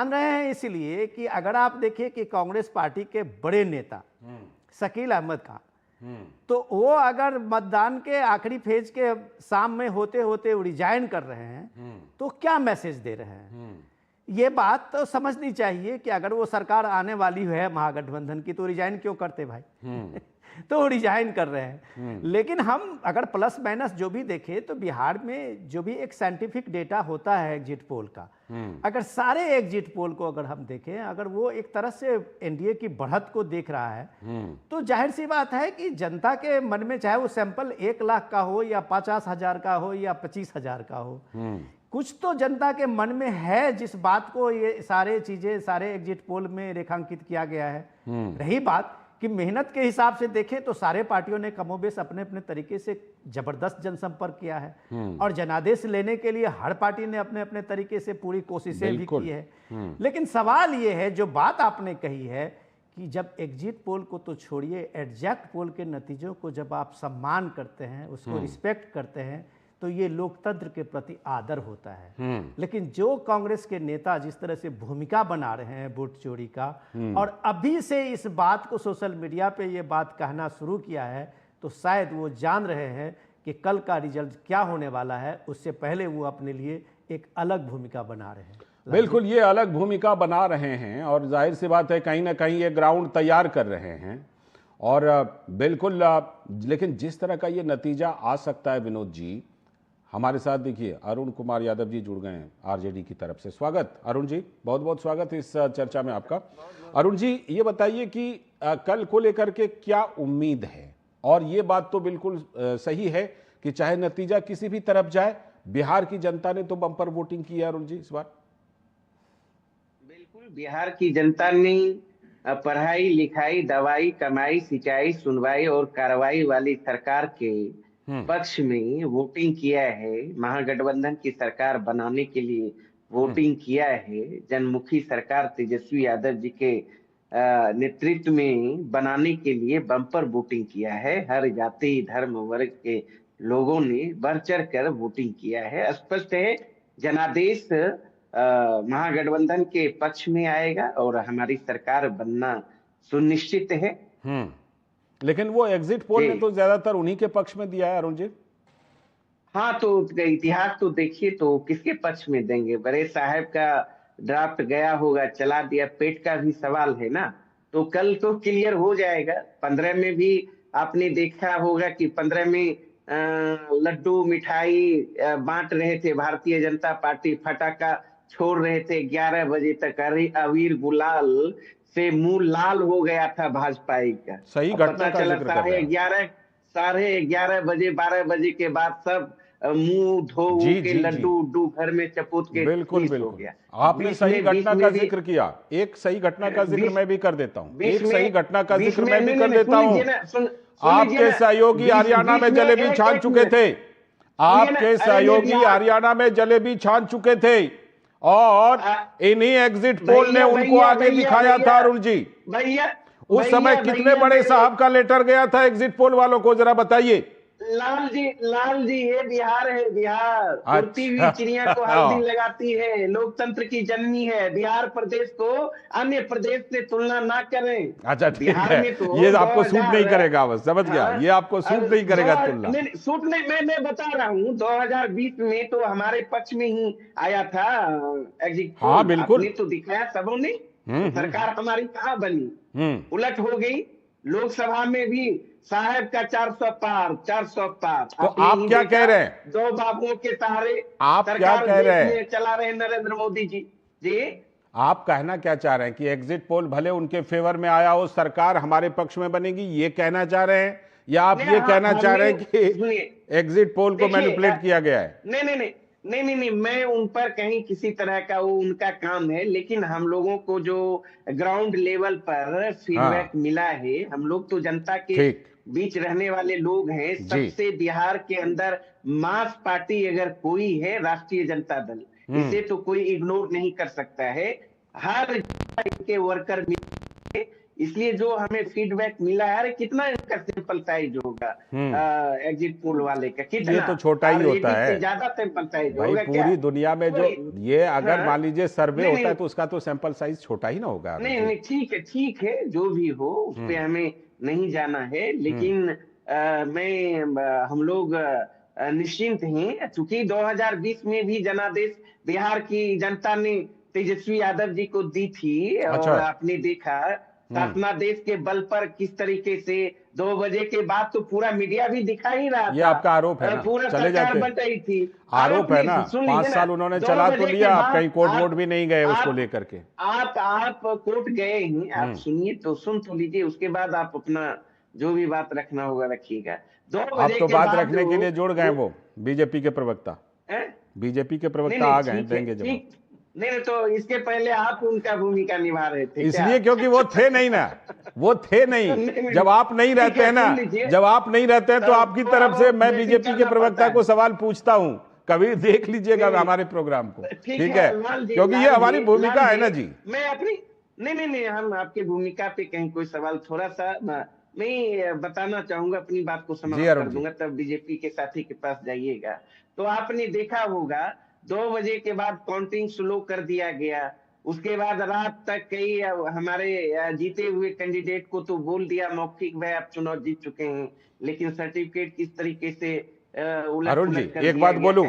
रहे हैं इसलिए कि अगर आप देखिए कि कांग्रेस पार्टी के बड़े नेता शकील अहमद खान, तो वो अगर मतदान के आखिरी फेज के शाम में होते होते रिजाइन कर रहे हैं, तो क्या मैसेज दे रहे हैं? ये बात तो समझनी चाहिए कि अगर वो सरकार आने वाली है महागठबंधन की, तो रिजाइन क्यों करते भाई? तो रिजाइन कर रहे हैं। लेकिन हम अगर प्लस माइनस जो भी देखें, तो बिहार में जो भी एक साइंटिफिक डेटा होता है एग्जिट पोल का, अगर सारे एग्जिट पोल को अगर हम देखें, अगर वो एक तरह से एनडीए की बढ़त को देख रहा है, तो जाहिर सी बात है कि जनता के मन में, चाहे वो सैंपल 1 लाख का हो या 50,000 का हो या 25,000 का हो, कुछ तो जनता के मन में है जिस बात को ये सारे एग्जिट पोल में रेखांकित किया गया है। रही बात कि मेहनत के हिसाब से देखें, तो सारे पार्टियों ने कमोबेश अपने अपने तरीके से जबरदस्त जनसंपर्क किया है, और जनादेश लेने के लिए हर पार्टी ने अपने अपने तरीके से पूरी कोशिशें भी की है। लेकिन सवाल ये है, जो बात आपने कही है कि जब एग्जिट पोल को तो छोड़िए, एग्जैक्ट पोल के नतीजों को जब आप सम्मान करते हैं, उसको रिस्पेक्ट करते हैं, तो ये लोकतंत्र के प्रति आदर होता है। लेकिन जो कांग्रेस के नेता जिस तरह से भूमिका बना रहे हैं वोट चोरी का, और अभी से इस बात को सोशल मीडिया पे ये बात कहना शुरू किया है, तो शायद वो जान रहे हैं कि कल का रिजल्ट क्या होने वाला है, उससे पहले वो अपने लिए एक अलग भूमिका बना रहे हैं। बिल्कुल, ये अलग भूमिका बना रहे हैं, और जाहिर सी बात है कहीं ना कहीं ये ग्राउंड तैयार कर रहे हैं। और बिल्कुल, लेकिन जिस तरह का ये नतीजा आ सकता है, विनोद जी हमारे साथ देखिए अरुण कुमार यादव जी जुड़ गए हैं आरजेडी की तरफ से। स्वागत अरुण जी, बहुत बहुत स्वागत इस चर्चा में आपका। अरुण जी, ये बताइए कि कल को लेकर के क्या उम्मीद है? और ये बात तो बिल्कुल सही है कि चाहे नतीजा किसी भी तरफ जाए, बिहार की जनता ने तो बम्पर वोटिंग की है। अरुण जी, इस बार बिल्कुल बिहार की जनता ने पढ़ाई लिखाई, दवाई, कमाई, सिंचाई, सुनवाई और कार्रवाई वाली सरकार के पक्ष में वोटिंग किया है। महागठबंधन की सरकार बनाने के लिए वोटिंग किया है। जनमुखी सरकार तेजस्वी यादव जी के नेतृत्व में बनाने के लिए बम्पर वोटिंग किया है। हर जाति, धर्म, वर्ग के लोगों ने बढ़ चढ़ कर वोटिंग किया है। स्पष्ट है जनादेश महागठबंधन के पक्ष में आएगा और हमारी सरकार बनना सुनिश्चित है। लेकिन वो एग्जिट पोल ने तो ज्यादातर उन्हीं के पक्ष में दिया है अरुण जी। हाँ, तो इतिहास तो देखिए, तो किसके पक्ष में देंगे? बड़े साहब का ड्राफ्ट गया होगा, चला दिया, पेट का भी सवाल है ना। तो कल तो क्लियर हो जाएगा। 15 में भी आपने देखा होगा कि 15 में लड्डू मिठाई बांट रहे थे भारतीय जनता पार्टी, फटाका छोड़ रहे थे 11 बजे तक। अबीर गुलाल से मुंह लाल हो गया था भाजपाई का। सही घटना का जिक्र कर रहे हैं। साढ़े 11 बजे 12 बजे के बाद सब मुंह धो के लड्डू घर में चपोत के बिल्कुल हो गया। आपने सही घटना का जिक्र किया, एक सही घटना का जिक्र मैं भी कर देता हूँ। एक सही घटना का जिक्र मैं भी कर देता हूँ। आपके सहयोगी हरियाणा में जलेबी छान चुके थे। आपके सहयोगी हरियाणा में जलेबी छान चुके थे, और इन्हीं एग्जिट पोल ने उनको आगे दिखाया था। अरुण जी, उस समय कितने बड़े साहब का लेटर गया था एग्जिट पोल वालों को, जरा बताइए। लाल जी ये बिहार है, बिहार उड़ती हुई अच्छा। चिड़िया को हल्दी लगाती है, लोकतंत्र की जननी है। बिहार प्रदेश को अन्य प्रदेश से तुलना ना करें। अच्छा ठीक बिहार है, में तो ये आपको सूट 2000 नहीं करेगा, बस समझ गया, हाँ, ये आपको सूट नहीं करेगा तुलना। नहीं, सूट नहीं, मैं बता रहा हूँ 2020 में तो हमारे पक्ष में ही आया था एग्जिट पोल। हाँ, बिल्कुल। आपने तो दिखाया सबों ने। तो सरकार हमारी कहाँ बनी, उलट हो गई। लोकसभा में भी साहब का 400 पार, 400 पार। तो आप क्या कह रहे हैं? दो बाबुओं के सहारे आप क्या कह रहे हैं? चला रहे नरेंद्र मोदी जी। आप कहना क्या चाह रहे हैं कि एग्जिट पोल भले उनके फेवर में आया हो, सरकार हमारे पक्ष में बनेगी, ये कहना चाह रहे हैं, या आप ये कहना चाह रहे हैं कि एग्जिट पोल को मैनिपुलेट किया गया है? नहीं, मैं उन पर कहीं किसी तरह का, वो उनका काम है, लेकिन हम लोगों को जो ग्राउंड लेवल पर फीडबैक मिला है, हम लोग तो जनता के बीच रहने वाले लोग हैं। सबसे बिहार के अंदर मास पार्टी अगर कोई है, राष्ट्रीय जनता दल, इसे तो कोई इग्नोर नहीं कर सकता है। हर के वर्कर मिले, इसलिए जो हमें फीडबैक मिला है, अरे कितना इसका सैंपल साइज होगा एग्जिट पोल वाले का, कितना? ये तो छोटा ही होता है, ज्यादा सैंपल साइज भाई होगा क्या? पूरी दुनिया में जो ये अगर मान लीजिए सर्वे होता है तो उसका तो सैंपल साइज छोटा ही ना होगा। नहीं, ठीक है, जो भी हो उस पे हमें नहीं जाना है, लेकिन हम लोग निश्चिंत हैं, चूंकि 2020 में भी जनादेश बिहार की जनता ने तेजस्वी यादव जी को दी थी। और आपने देखा शासनादेश के बल पर किस तरीके से 2 बजे के बाद तो पूरा मीडिया भी दिखा ही रहा था। ये आपका आरोप है ना? पूरा चले सरकार जाते बन रही थी। आरोप है ना, 5 साल उन्होंने चला तो लिया, आप कहीं कोर्ट वोट भी नहीं गए उसको लेकर के। आप कोर्ट गए ही, आप सुनिए तो, सुन तो लीजिए, उसके बाद आप अपना जो भी बात रखना होगा रखिएगा। 2 बजे आप तो बात रखने के लिए जुड़ गए, वो बीजेपी के प्रवक्ता, बीजेपी के प्रवक्ता आ गए, देंगे जवाब। नहीं, तो इसके पहले आप उनका भूमिका निभा रहे थे इसलिए क्योंकि वो थे नहीं ना, वो थे नहीं। जब आप नहीं रहते हैं ना, जब आप नहीं रहते हैं तो आपकी तरफ से मैं बीजेपी के प्रवक्ता को सवाल पूछता हूं, कभी देख लीजिएगा हमारे प्रोग्राम को, ठीक है? क्योंकि ये हमारी भूमिका है ना जी। मैं अपनी नहीं, हम आपकी भूमिका पे कहीं कोई सवाल, थोड़ा सा मैं बताना चाहूंगा, अपनी बात को समाप्त कर दूंगा, तब बीजेपी के साथी के पास जाइएगा। तो आपने देखा होगा 2 बजे के बाद काउंटिंग स्लो कर दिया गया। उसके बाद रात तक कई हमारे जीते हुए कैंडिडेट को तो बोल दिया मौखिक भाई आप चुनाव जीत चुके हैं, लेकिन सर्टिफिकेट किस तरीके से अरुण जी एक बात बोलूं,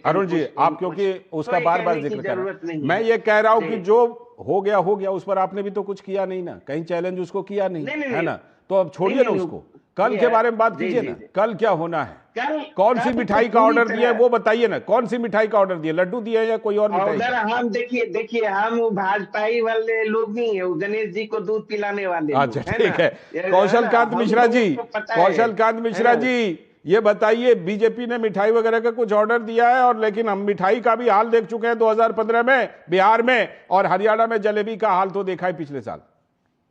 अरुण जी आप क्योंकि उसका बार बार जिक्र कर रहे हैं, मैं ये कह रहा हूं कि जो हो गया उस पर आपने भी तो कुछ किया नहीं ना, कहीं चैलेंज उसको किया नहीं, है ना? तो अब छोड़िए ना उसको, कल के बारे में बात कीजिए ना, कल क्या होना है? कौन सी मिठाई का ऑर्डर दिया है वो बताइए ना, कौन सी मिठाई का ऑर्डर दिया, लड्डू दिया है या कोई और मिठाई? हम देखिए हम भाजपाई वाले लोग नहीं है, गणेश जी को दूध पिलाने वाले। अच्छा ठीक है। कौशलकांत मिश्रा जी ये बताइए, बीजेपी ने मिठाई वगैरह का कुछ ऑर्डर दिया है? और लेकिन हम मिठाई का भी हाल देख चुके हैं 2015 में बिहार में, और हरियाणा में जलेबी का हाल तो देखा है पिछले साल।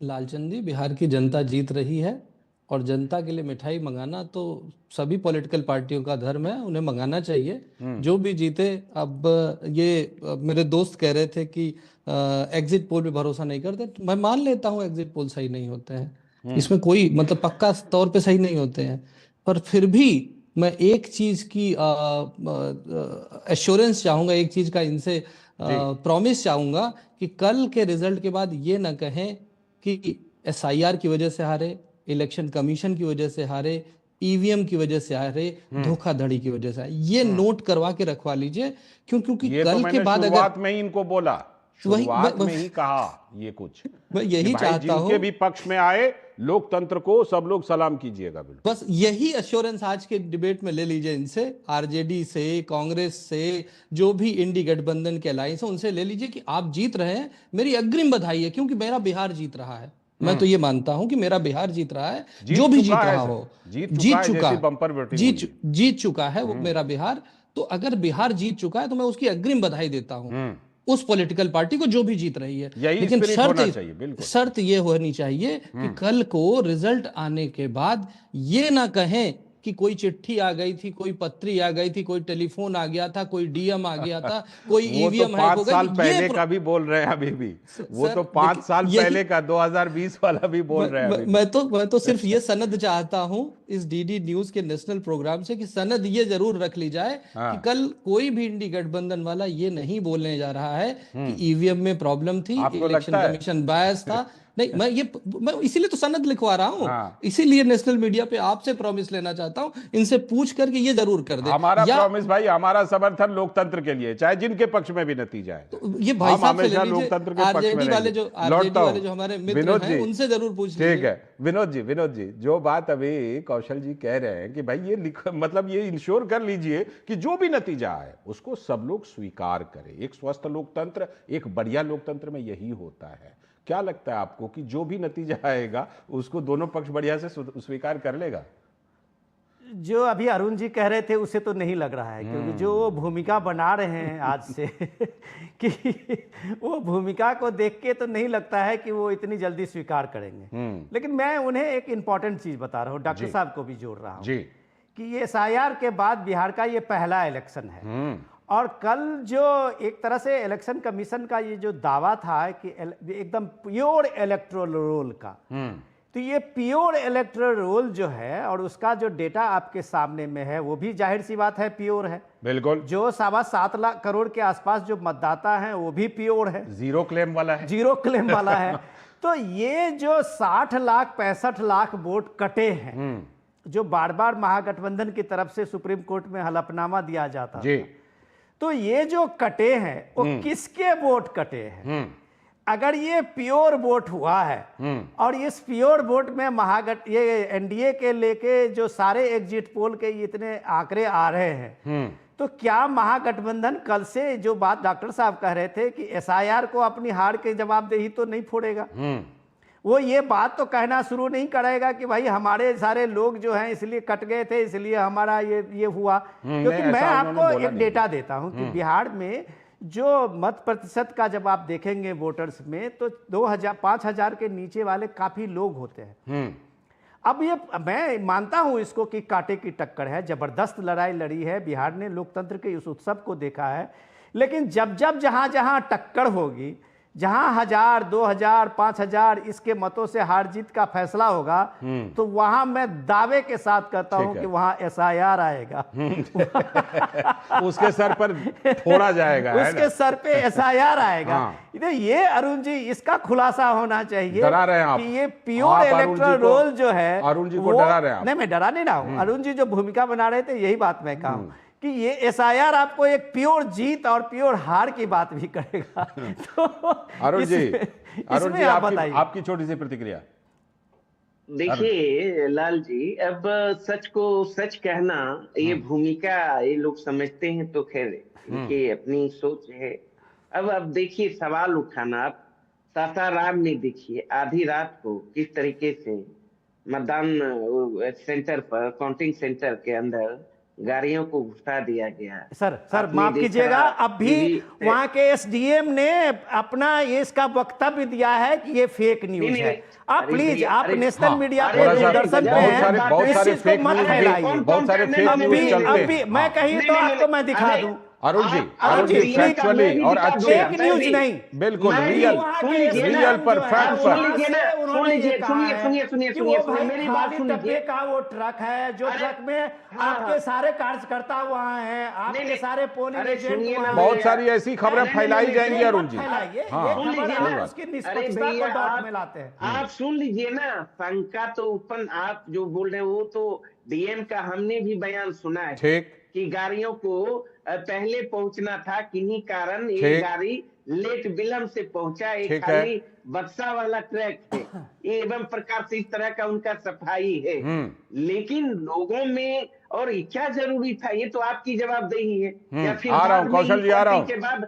लालचंद जी, बिहार की जनता जीत रही है और जनता के लिए मिठाई मंगाना तो सभी पॉलिटिकल पार्टियों का धर्म है, उन्हें मंगाना चाहिए जो भी जीते। अब ये मेरे दोस्त कह रहे थे कि एग्जिट पोल पे भरोसा नहीं करते, मैं मान लेता हूँ एग्जिट पोल सही नहीं होते हैं, इसमें कोई मतलब पक्का तौर पे सही नहीं होते हैं, पर फिर भी मैं एक चीज की एश्योरेंस चाहूंगा, एक चीज का इनसे प्रॉमिस चाहूंगा कि कल के रिजल्ट के बाद ये ना कहें कि SIR की वजह से हारे, इलेक्शन कमीशन की वजह से हारे, EVM की वजह से हारे, धोखाधड़ी की वजह से हारे। ये नोट करवा के रखवा लीजिए, क्योंकि कल के बाद शुरुआत में ही इनको बोला, शुरुआत में ही कहा ये कुछ, मैं यही चाहता हूं के भी पक्ष में आए लोकतंत्र को सब लोग सलाम कीजिएगा। बिल्कुल बस यही एश्योरेंस आज के डिबेट में ले लीजिए इनसे, RJD से, कांग्रेस से, जो भी इंडी गठबंधन के अलायंस है उनसे ले लीजिए कि आप जीत रहे हैं, मेरी अग्रिम बधाई है, क्योंकि मेरा बिहार जीत रहा है। मैं तो ये मानता हूं कि मेरा बिहार जीत रहा है, जो भी जीत रहा हो जीत चुका है वो मेरा बिहार। तो अगर बिहार जीत चुका है तो मैं उसकी अग्रिम बधाई देता हूं उस पॉलिटिकल पार्टी को जो भी जीत रही है, लेकिन शर्त ये होनी चाहिए कि कल को रिजल्ट आने के बाद ये ना कहें कि कोई चिट्ठी आ गई थी, कोई पत्री आ गई थी, कोई टेलीफोन आ गया था, कोई डीएम आ गया था, कोई वो ईवीएम तो हैक 5 हो साल गई। पहले का भी बोल रहे हैं अभी भी, वो तो 5 साल पहले का 2020 वाला भी बोल रहे हैं अभी। मैं तो सिर्फ ये सनद चाहता हूं इस डीडी न्यूज के नेशनल प्रोग्राम से, कि सनद ये जरूर रख ली जाए कि कल कोई भी इंडी गठबंधन वाला ये नहीं बोलने जा रहा है कि ईवीएम में प्रॉब्लम थी, इलेक्शन कमीशन बायस था। नहीं, मैं इसीलिए तो सनद लिखवा रहा हूँ, इसीलिए नेशनल मीडिया पे आपसे प्रॉमिस लेना चाहता हूँ, इनसे पूछ करके ये जरूर कर दे। हमारा प्रॉमिस भाई, हमारा समर्थन लोकतंत्र के लिए, चाहे जिनके पक्ष में भी नतीजा है। तो ये भाई साहब से ले लीजिए, लोकतंत्र के पक्ष में वाले जो हमारे मित्र हैं उनसे जरूर पूछ लीजिए। ठीक है विनोद जी, जो बात अभी कौशल जी कह रहे हैं कि भाई ये मतलब ये इंश्योर कर लीजिए कि जो भी नतीजा आए उसको सब लोग स्वीकार करें। एक स्वस्थ लोकतंत्र, एक बढ़िया लोकतंत्र में यही होता है। क्या लगता है आपको कि जो भी नतीजा आएगा उसको दोनों पक्ष बढ़िया से स्वीकार कर लेगा? जो अभी अरुण जी कह रहे थे उसे तो नहीं लग रहा है, क्योंकि जो वो भूमिका बना रहे हैं आज से कि वो भूमिका को देख के तो नहीं लगता है कि वो इतनी जल्दी स्वीकार करेंगे। लेकिन मैं उन्हें एक इंपॉर्टेंट चीज बता रहा हूँ, डॉक्टर साहब को भी जोड़ रहा हूँ कि ये एसआईआर के बाद बिहार का ये पहला इलेक्शन है, और कल जो एक तरह से इलेक्शन कमीशन का ये जो दावा था कि एकदम प्योर इलेक्टोरल रोल का, तो ये प्योर इलेक्टोरल रोल जो है और उसका जो डेटा आपके सामने में है वो भी जाहिर सी बात है प्योर है। बिल्कुल। जो 7.25 लाख करोड़ के आसपास जो मतदाता हैं वो भी प्योर है, जीरो क्लेम वाला है, जीरो क्लेम वाला है। तो ये जो 60 लाख 65 लाख वोट कटे हैं, जो बार बार महागठबंधन की तरफ से सुप्रीम कोर्ट में हलफनामा दिया जाता था, तो ये जो कटे हैं वो किसके वोट कटे हैं? अगर ये प्योर वोट हुआ है और इस प्योर वोट में ये एनडीए के लेके जो सारे एग्जिट पोल के इतने आंकड़े आ रहे हैं, तो क्या महागठबंधन कल से जो बात डॉक्टर साहब कह रहे थे कि एसआईआर को अपनी हार के जवाबदेही तो नहीं फोड़ेगा? वो ये बात तो कहना शुरू नहीं करेगा कि भाई हमारे सारे लोग जो हैं इसलिए कट गए थे, इसलिए हमारा ये हुआ। क्योंकि मैं आपको एक डेटा देता हूं कि बिहार में जो मत प्रतिशत का जब आप देखेंगे वोटर्स में, तो 5,000 के नीचे वाले काफी लोग होते हैं। अब ये मैं मानता हूं इसको कि कांटे की टक्कर है, जबरदस्त लड़ाई लड़ी है, बिहार ने लोकतंत्र के इस उत्सव को देखा है। लेकिन जब जहां जहां टक्कर होगी, जहां 1000, 2000, 5000 इसके मतों से हार जीत का फैसला होगा, तो वहां मैं दावे के साथ कहता हूं कि वहां एसआईआर आएगा। उसके सर पर फोड़ा जाएगा, उसके सर पे एसआईआर आएगा। ये अरुण जी इसका खुलासा होना चाहिए। डरा रहे हैं आप कि ये प्योर इलेक्टोरल रोल जो है, अरुण जी को डरा रहे हैं आप? नहीं, मैं डरा नहीं रहा हूं। अरुण जी जो भूमिका बना रहे थे यही बात मैं कहा कि ये एसआईआर आपको एक प्योर जीत और प्योर हार की बात भी करेगा। तो अरुण जी आप बताइए आपकी छोटी सी प्रतिक्रिया। देखिए लाल जी, अब सच को सच कहना ये भूमिका ये लोग समझते हैं तो खैर इनकी अपनी सोच है। अब देखिए सवाल उठाना, आप सासाराम में देखिए आधी रात को किस तरीके से मतदान सेंटर पर, काउंटिंग सेंटर के अंदर गाड़ियों को घुसा दिया गया। सर माफ कीजिएगा, अब भी वहां के एसडीएम ने अपना ये इसका वक्तव्य दिया है कि ये फेक न्यूज है। आप प्लीज आप नेशनल मीडिया पे दूरदर्शन पे हैं, बहुत सारे फेक मत फैलाइए। बहुत सारे फेक न्यूज चलते हैं। मैं कहीं तो आपको मैं दिखा दूं अरुण जी फैक्चुअली और अच्छे न्यूज नहीं, बिल्कुल रियल पर फैक्ट पर। सुनिए मेरी बात सुनिए। का वो ट्रक है जो ट्रक में आपके सारे कार्यकर्ता वहाँ हैं, आपके सारे पोलिंग एजेंट, बहुत सारी ऐसी खबरें फैलाई जाएंगी अरुण जी। उसकी निष्पक्षता को डाउट में लाते हैं। आप सुन लीजिए ना, शंका तो उत्पन्न आप जो बोल रहे हैं वो तो डीएम का हमने भी बयान सुना है, ठीक, कि गाड़ियों को पहले पहुंचना था, किन्हीं कारण ये गाड़ी लेट विलंब से पहुंचा। एक खाली बक्सा वाला ट्रैक है, ये एवं प्रकार से इस तरह का उनका सफाई है। लेकिन लोगों में और क्या जरूरी था, ये तो आपकी जवाबदेही है। या फिर आ रहा हूं कौशल जी, आ रहा हूं। के बाद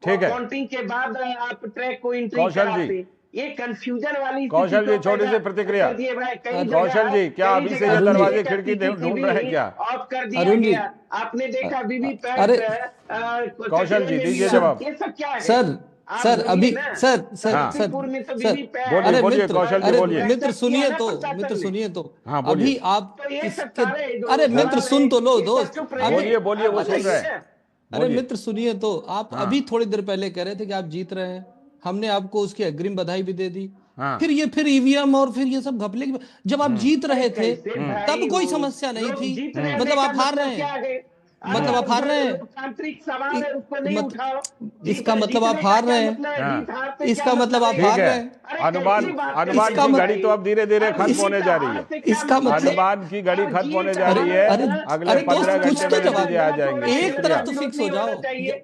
ठीक है, काउंटिंग के बाद आप ट्रैक को एंट्री कराते, ये कंफ्यूजन वाली। कौशल जी छोटी सी प्रतिक्रिया। कौशल जी क्या अभी से ये दरवाजे खिड़की ढूंढ रहे हैं क्या? ऑफ कर दिया गया, आपने देखा वीवीपैट। कौशल जी दीजिए जवाब। ये सब क्या है? सर आप सर बोलिए अभी ना। सर सर समस्तीपुर में तो सर वीवीपैट बोलिए, अरे बोलिए, मित्र कौशल जी अरे बोलिए। मित्र सुनिए तो प्रशासन मित्र ने। सुनिए तो हाँ, बोलिए। अभी आप तो ये सब इसके सारे जो अरे मित्र सवाल सुन है, तो लो इस पर दोस्त चुप अभी रहे। बोलिए, बोलिए, वो आप सुन रहे हैं। बोलिए। अरे बोलिए। मित्र सुनिए तो आप हाँ। अभी थोड़ी देर पहले कह रहे थे कि आप जीत रहे हैं, हमने आपको उसकी अग्रिम बधाई भी दे दी। हाँ। फिर ईवीएम और फिर ये सब घपले जब आप जीत रहे थे कैसे तब भाई कोई वो समस्या नहीं लोग थी। जीत रहे मतलब का आप हार मतलब रहे क्या हैं, है? मतलब आप हार रहे हैं, लोकतांत्रिक सवाल है, उसको नहीं मत, उठाओ। इसका मतलब आप जीतने का हार क्या रहे हैं, मतलब है? हाँ। जीत हार से क्या इसका मतलब आप है? ठीक हार है। रहे हैं। अरे अनुमान कैसी बात अनुमान इसका की मत- घड़ी तो अब धीरे धीरे अब खत्म जीत होने जा रही हार है। से क्या इसका मतलब अनुमान की घड़ी अब खत्म होने जीत जा रही है। अरे अगले अरे 15 दोस्त कुछ घंटे तो में जवाब नतीजे आ जाएंगे। एक शुक्रिया। तरफ तो फिक्स हो जाओ।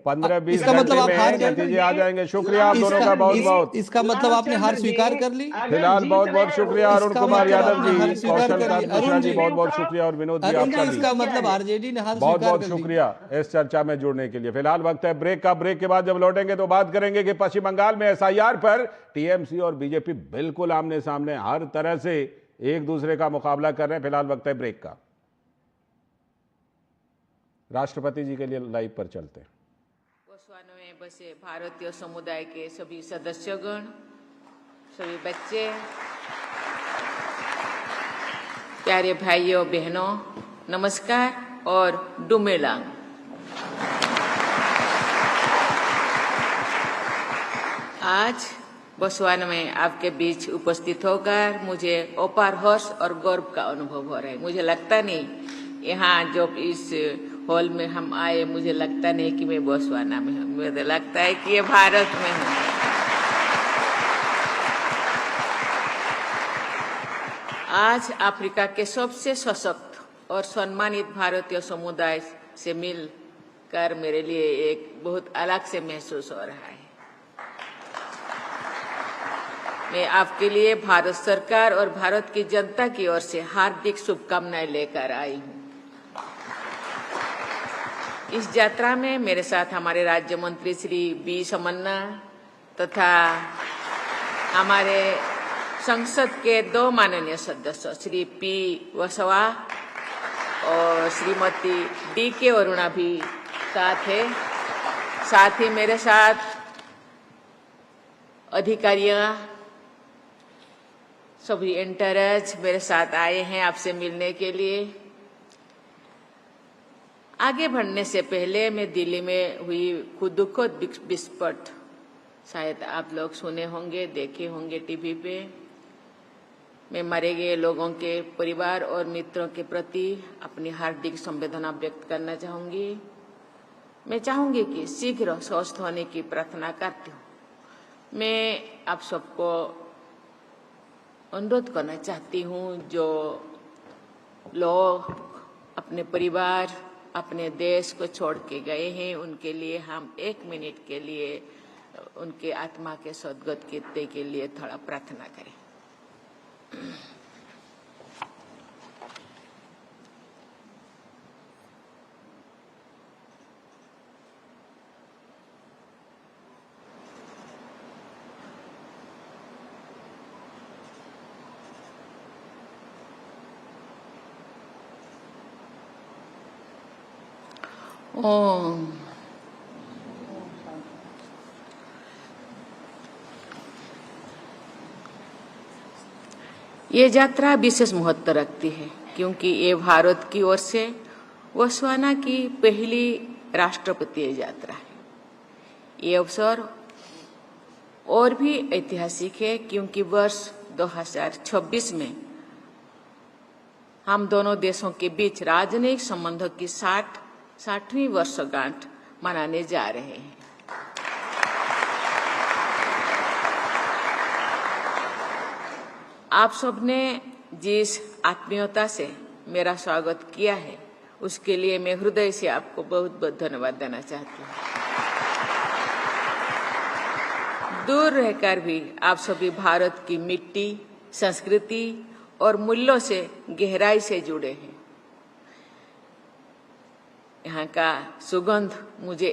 15-20 इसका मतलब घंटे आप हार में गए। नतीजे आ जाएंगे। शुक्रिया आप दोनों का बहुत बहुत। इसका मतलब आपने हार स्वीकार कर ली। फिलहाल बहुत बहुत शुक्रिया अरुण इसका कुमार मतलब यादव आपने हार जी, स्वीकार कौशल कर कांत ली। मिश्रा अरुण जी, जी, बहुत बहुत शुक्रिया और विनोद जी अरुण जी आपका भी इसका मतलब आरजेडी ने हार बहुत स्वीकार बहुत कर ली। शुक्रिया इस चर्चा में जुड़ने के लिए। फिलहाल वक्त है ब्रेक का। ब्रेक के बाद जब लौटेंगे तो बात करेंगे कि पश्चिम बंगाल में एसआईआर पर टीएमसी और बीजेपी बिल्कुल आमने सामने हर तरह से एक दूसरे का मुकाबला कर रहे हैं। फिलहाल वक्त है ब्रेक का। राष्ट्रपति जी के लिए लाइव पर चलते हैं। गोस्वाना में बसे भारतीय समुदाय के सभी सदस्यगण, सभी बच्चे, प्यारे भाइयों बहनों, नमस्कार और डुमेलांग। आज बोस्वाना में आपके बीच उपस्थित होकर मुझे अपार हर्ष और गर्व का अनुभव हो रहा है। मुझे लगता नहीं यहाँ जो इस हॉल में हम आए, मुझे लगता नहीं कि मैं बोस्वाना में हूँ, मुझे लगता है कि ये भारत में हूँ। आज अफ्रीका के सबसे सशक्त और सम्मानित भारतीय समुदाय से मिलकर मेरे लिए एक बहुत अलग से महसूस हो रहा है। मैं आपके लिए भारत सरकार और भारत की जनता की ओर से हार्दिक शुभकामनाएं लेकर आई हूँ। इस यात्रा में मेरे साथ हमारे राज्य मंत्री श्री बी समन्ना तथा हमारे संसद के 2 माननीय सदस्य श्री पी वसवा और श्रीमती डी के अरुणा भी साथ है। साथ ही मेरे साथ अधिकारियां, सभी इंटरेस्ट मेरे साथ आए हैं आपसे मिलने के लिए। आगे बढ़ने से पहले मैं दिल्ली में हुई दुखद विस्फोट, शायद आप लोग सुने होंगे, देखे होंगे टीवी पे। मैं मरे गए लोगों के परिवार और मित्रों के प्रति अपनी हार्दिक संवेदना व्यक्त करना चाहूंगी। मैं चाहूंगी कि शीघ्र स्वस्थ होने की प्रार्थना करती हूँ। मैं आप सबको अनुरोध करना चाहती हूँ, जो लोग अपने परिवार, अपने देश को छोड़ के गए हैं, उनके लिए हम 1 मिनट के लिए उनके आत्मा के सद्गति के लिए थोड़ा प्रार्थना करें। ओम ये यात्रा विशेष महत्व रखती है क्योंकि ये भारत की ओर से बोस्वाना की पहली राष्ट्रपतीय यात्रा है। ये अवसर और भी ऐतिहासिक है क्योंकि वर्ष 2026 में हम दोनों देशों के बीच राजनयिक संबंधों की 60वीं वर्षगांठ मनाने जा रहे हैं। आप सबने जिस आत्मीयता से मेरा स्वागत किया है, उसके लिए मैं हृदय से आपको बहुत बहुत धन्यवाद देना चाहती हूँ। दूर रहकर भी आप सभी भारत की मिट्टी, संस्कृति और मूल्यों से गहराई से जुड़े हैं। यहाँ का सुगंध मुझे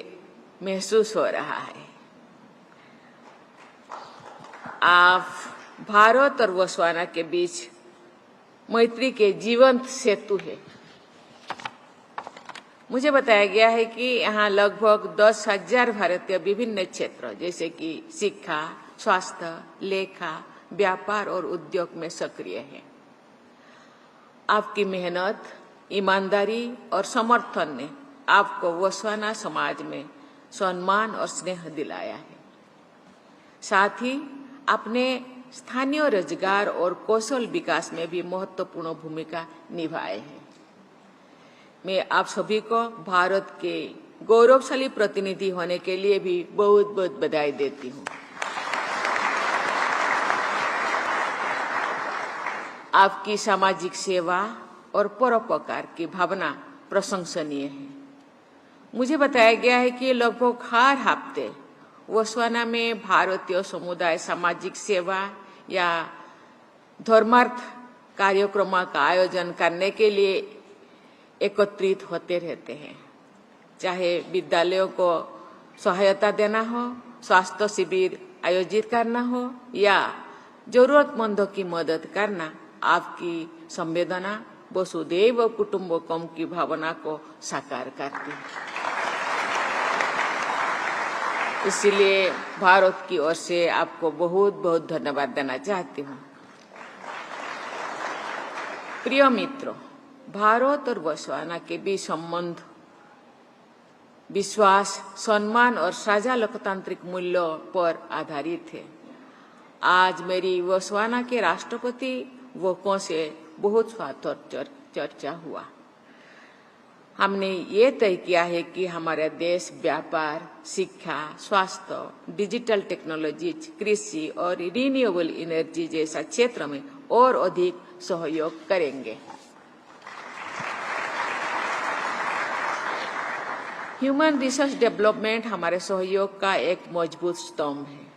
महसूस हो रहा है। आप भारत और बोस्वाना के बीच मैत्री के जीवंत सेतु है। मुझे बताया गया है कि यहाँ लगभग 10,000 भारतीय विभिन्न क्षेत्रों जैसे कि शिक्षा, स्वास्थ्य, लेखा, व्यापार और उद्योग में सक्रिय है। आपकी मेहनत, ईमानदारी और समर्थन ने आपको बोत्सवाना समाज में सम्मान और स्नेह दिलाया है। साथ ही आपने स्थानीय रोजगार और कौशल विकास में भी महत्वपूर्ण भूमिका निभाए है। मैं आप सभी को भारत के गौरवशाली प्रतिनिधि होने के लिए भी बहुत बहुत बधाई देती हूँ। आपकी सामाजिक सेवा और परोपकार की भावना प्रशंसनीय है। मुझे बताया गया है कि लगभग हर हफ्ते बोत्सवाना में भारतीय समुदाय सामाजिक सेवा या धर्मार्थ कार्यक्रमों का आयोजन करने के लिए एकत्रित होते रहते हैं, चाहे विद्यालयों को सहायता देना हो, स्वास्थ्य शिविर आयोजित करना हो या जरूरतमंदों की मदद करना। आपकी संवेदना वसुधैव कुटुंबकम की भावना को साकार करती है। इसलिए भारत की ओर से आपको बहुत बहुत धन्यवाद देना चाहती हूँ। प्रिय मित्रों, भारत और बोत्सवाना के बीच संबंध विश्वास, सम्मान और साझा लोकतांत्रिक मूल्यों पर आधारित है। आज मेरी बोत्सवाना के राष्ट्रपति वोको से बहुत स्वागत चर्चा हुआ। हमने ये तय किया है कि हमारा देश व्यापार, शिक्षा, स्वास्थ्य, डिजिटल टेक्नोलॉजी, कृषि और रिन्यूएबल एनर्जी जैसा क्षेत्र में और अधिक सहयोग करेंगे। ह्यूमन रिसोर्स डेवलपमेंट हमारे सहयोग का एक मजबूत स्तंभ है।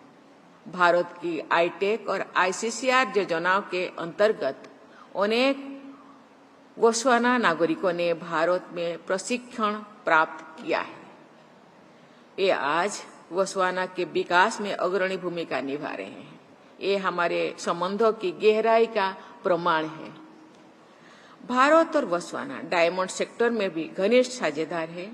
भारत की आईटेक और आईसीसीआर योजनाओं के अंतर्गत अनेक बोत्सवाना नागरिकों ने भारत में प्रशिक्षण प्राप्त किया है। ये आज बोत्सवाना के विकास में अग्रणी भूमिका निभा रहे हैं। ये हमारे संबंधों की गहराई का प्रमाण है। भारत और बोत्सवाना डायमंड सेक्टर में भी घनिष्ठ साझेदार है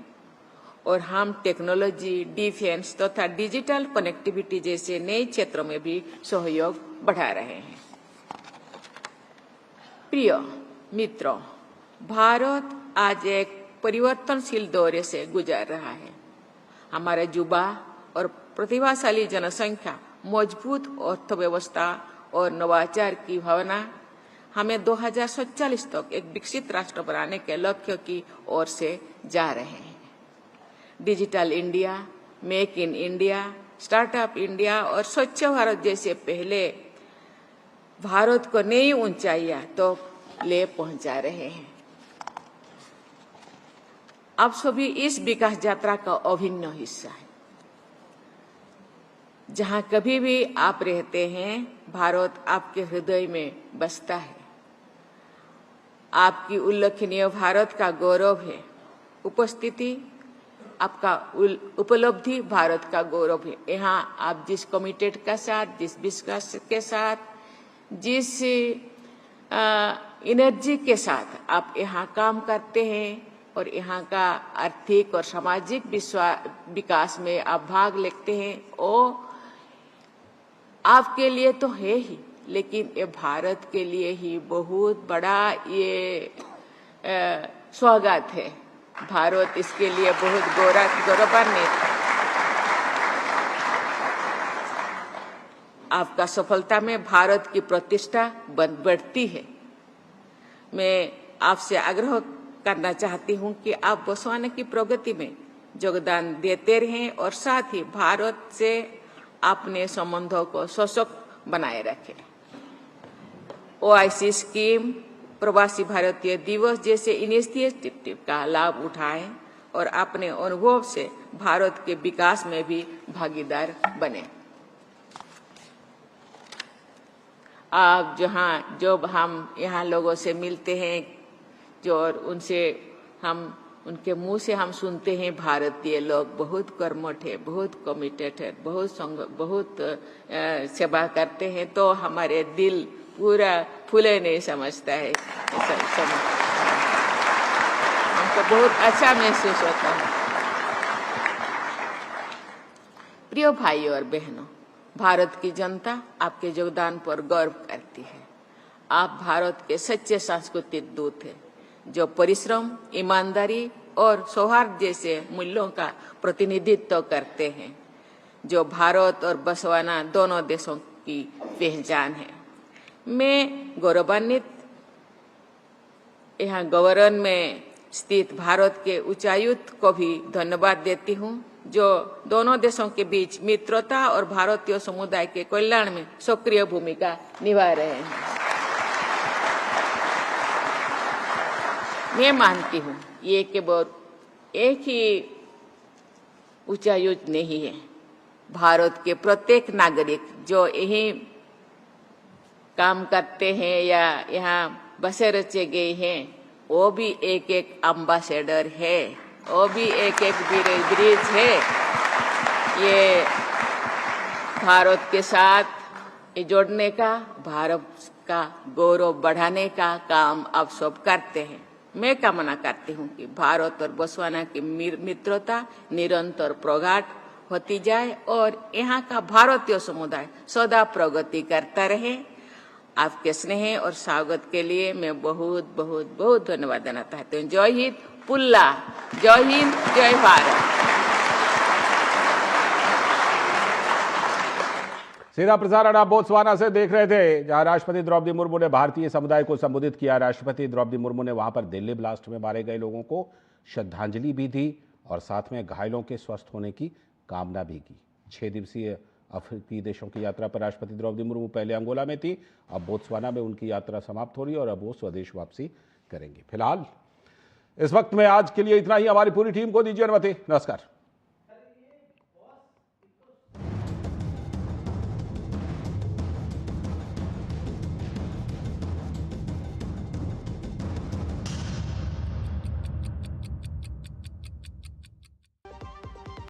और हम टेक्नोलॉजी, डिफेंस तथा डिजिटल कनेक्टिविटी जैसे नए क्षेत्रों में भी सहयोग बढ़ा रहे हैं। प्रिय मित्रों, भारत आज एक परिवर्तनशील दौरे से गुजर रहा है। हमारे युवा और प्रतिभाशाली जनसंख्या, मजबूत अर्थव्यवस्था और नवाचार की भावना हमें 2047 तक एक विकसित राष्ट्र बनाने के लक्ष्य की ओर से जा रहे हैं। Digital India, make in India, startup India और स्वच्छ भारत जैसे पहले भारत को नई ऊंचाइयां तो ले पहुंचा रहे हैं। आप सभी इस विकास यात्रा का अभिन्न हिस्सा है। जहां कभी भी आप रहते हैं, भारत आपके हृदय में बसता है। आपकी उल्लेखनीय भारत का गौरव है। उपस्थिति आपका उपलब्धि भारत का गौरव है। यहाँ आप जिस कमिटेड का साथ, जिस विश्वास के साथ, जिस एनर्जी के साथ आप यहाँ काम करते हैं और यहाँ का आर्थिक और सामाजिक विकास में आप भाग लेते हैं, वो आपके लिए तो है ही, लेकिन ये भारत के लिए ही बहुत बड़ा ये स्वागत है। भारत इसके लिए बहुत गौरवान्वित है। आपका सफलता में भारत की प्रतिष्ठा बढ़ती है। मैं आपसे आग्रह करना चाहती हूं कि आप बोत्सवाना की प्रगति में योगदान देते रहें और साथ ही भारत से अपने संबंधों को सशक्त बनाए रखें। ओआईसी स्कीम, प्रवासी भारतीय दिवस जैसे इनिशिएटिव का लाभ उठाएं और अपने अनुभव से भारत के विकास में भी भागीदार बने। आप जब हम यहाँ लोगों से मिलते हैं, जो और उनसे हम उनके मुंह से हम सुनते हैं भारतीय लोग बहुत कर्मठ है, बहुत कमिटेड है, बहुत सेवा करते हैं, तो हमारे दिल पूरा फूले नहीं समझता है। हम हमको बहुत अच्छा महसूस होता है। प्रिय भाइयों और बहनों, भारत की जनता आपके योगदान पर गर्व करती है। आप भारत के सच्चे सांस्कृतिक दूत हैं, जो परिश्रम, ईमानदारी और सौहार्द जैसे मूल्यों का प्रतिनिधित्व करते हैं, जो भारत और बोत्सवाना दोनों देशों की पहचान है। मैं गौरवान्वित यहाँ गवर्नर में स्थित भारत के उच्चायुक्त को भी धन्यवाद देती हूँ, जो दोनों देशों के बीच मित्रता और भारतीय समुदाय के कल्याण में सक्रिय भूमिका निभा रहे हैं। मैं मानती हूँ ये केवल एक ही उच्चायुक्त नहीं है, भारत के प्रत्येक नागरिक जो यही काम करते हैं या यहाँ बसे रचे गए हैं, वो भी एक एक एम्बेसडर है, वो भी एक एक ब्रिज है। ये भारत के साथ जोड़ने का, भारत का गौरव बढ़ाने का काम आप सब करते हैं। मैं कामना करती हूँ कि भारत और बोत्सवाना की मित्रता निरंतर प्रगाढ़ होती जाए और यहाँ का भारतीय समुदाय सदा प्रगति करता रहे। आपके स्नेह और स्वागत के लिए मैं बहुत बहुत बहुत धन्यवाद देना चाहती हूँ। जय हिंद पुल्ला, जय हिंद, जय भारत। सीधा प्रसारण आप बोत्सवाना से देख रहे थे, जहां राष्ट्रपति द्रौपदी मुर्मू ने भारतीय समुदाय को संबोधित किया। राष्ट्रपति द्रौपदी मुर्मू ने वहां पर दिल्ली ब्लास्ट में मारे गए लोगों को श्रद्धांजलि भी दी और साथ में घायलों के स्वस्थ होने की कामना भी की। 6 दिवसीय अफ्रीकी देशों की यात्रा पर राष्ट्रपति द्रौपदी मुर्मू पहले अंगोला में थी, अब बोत्सवाना में उनकी यात्रा समाप्त हो रही है और अब वो स्वदेश वापसी करेंगे। फिलहाल इस वक्त में आज के लिए इतना ही। हमारी पूरी टीम को दीजिए अनुमति। नमस्कार।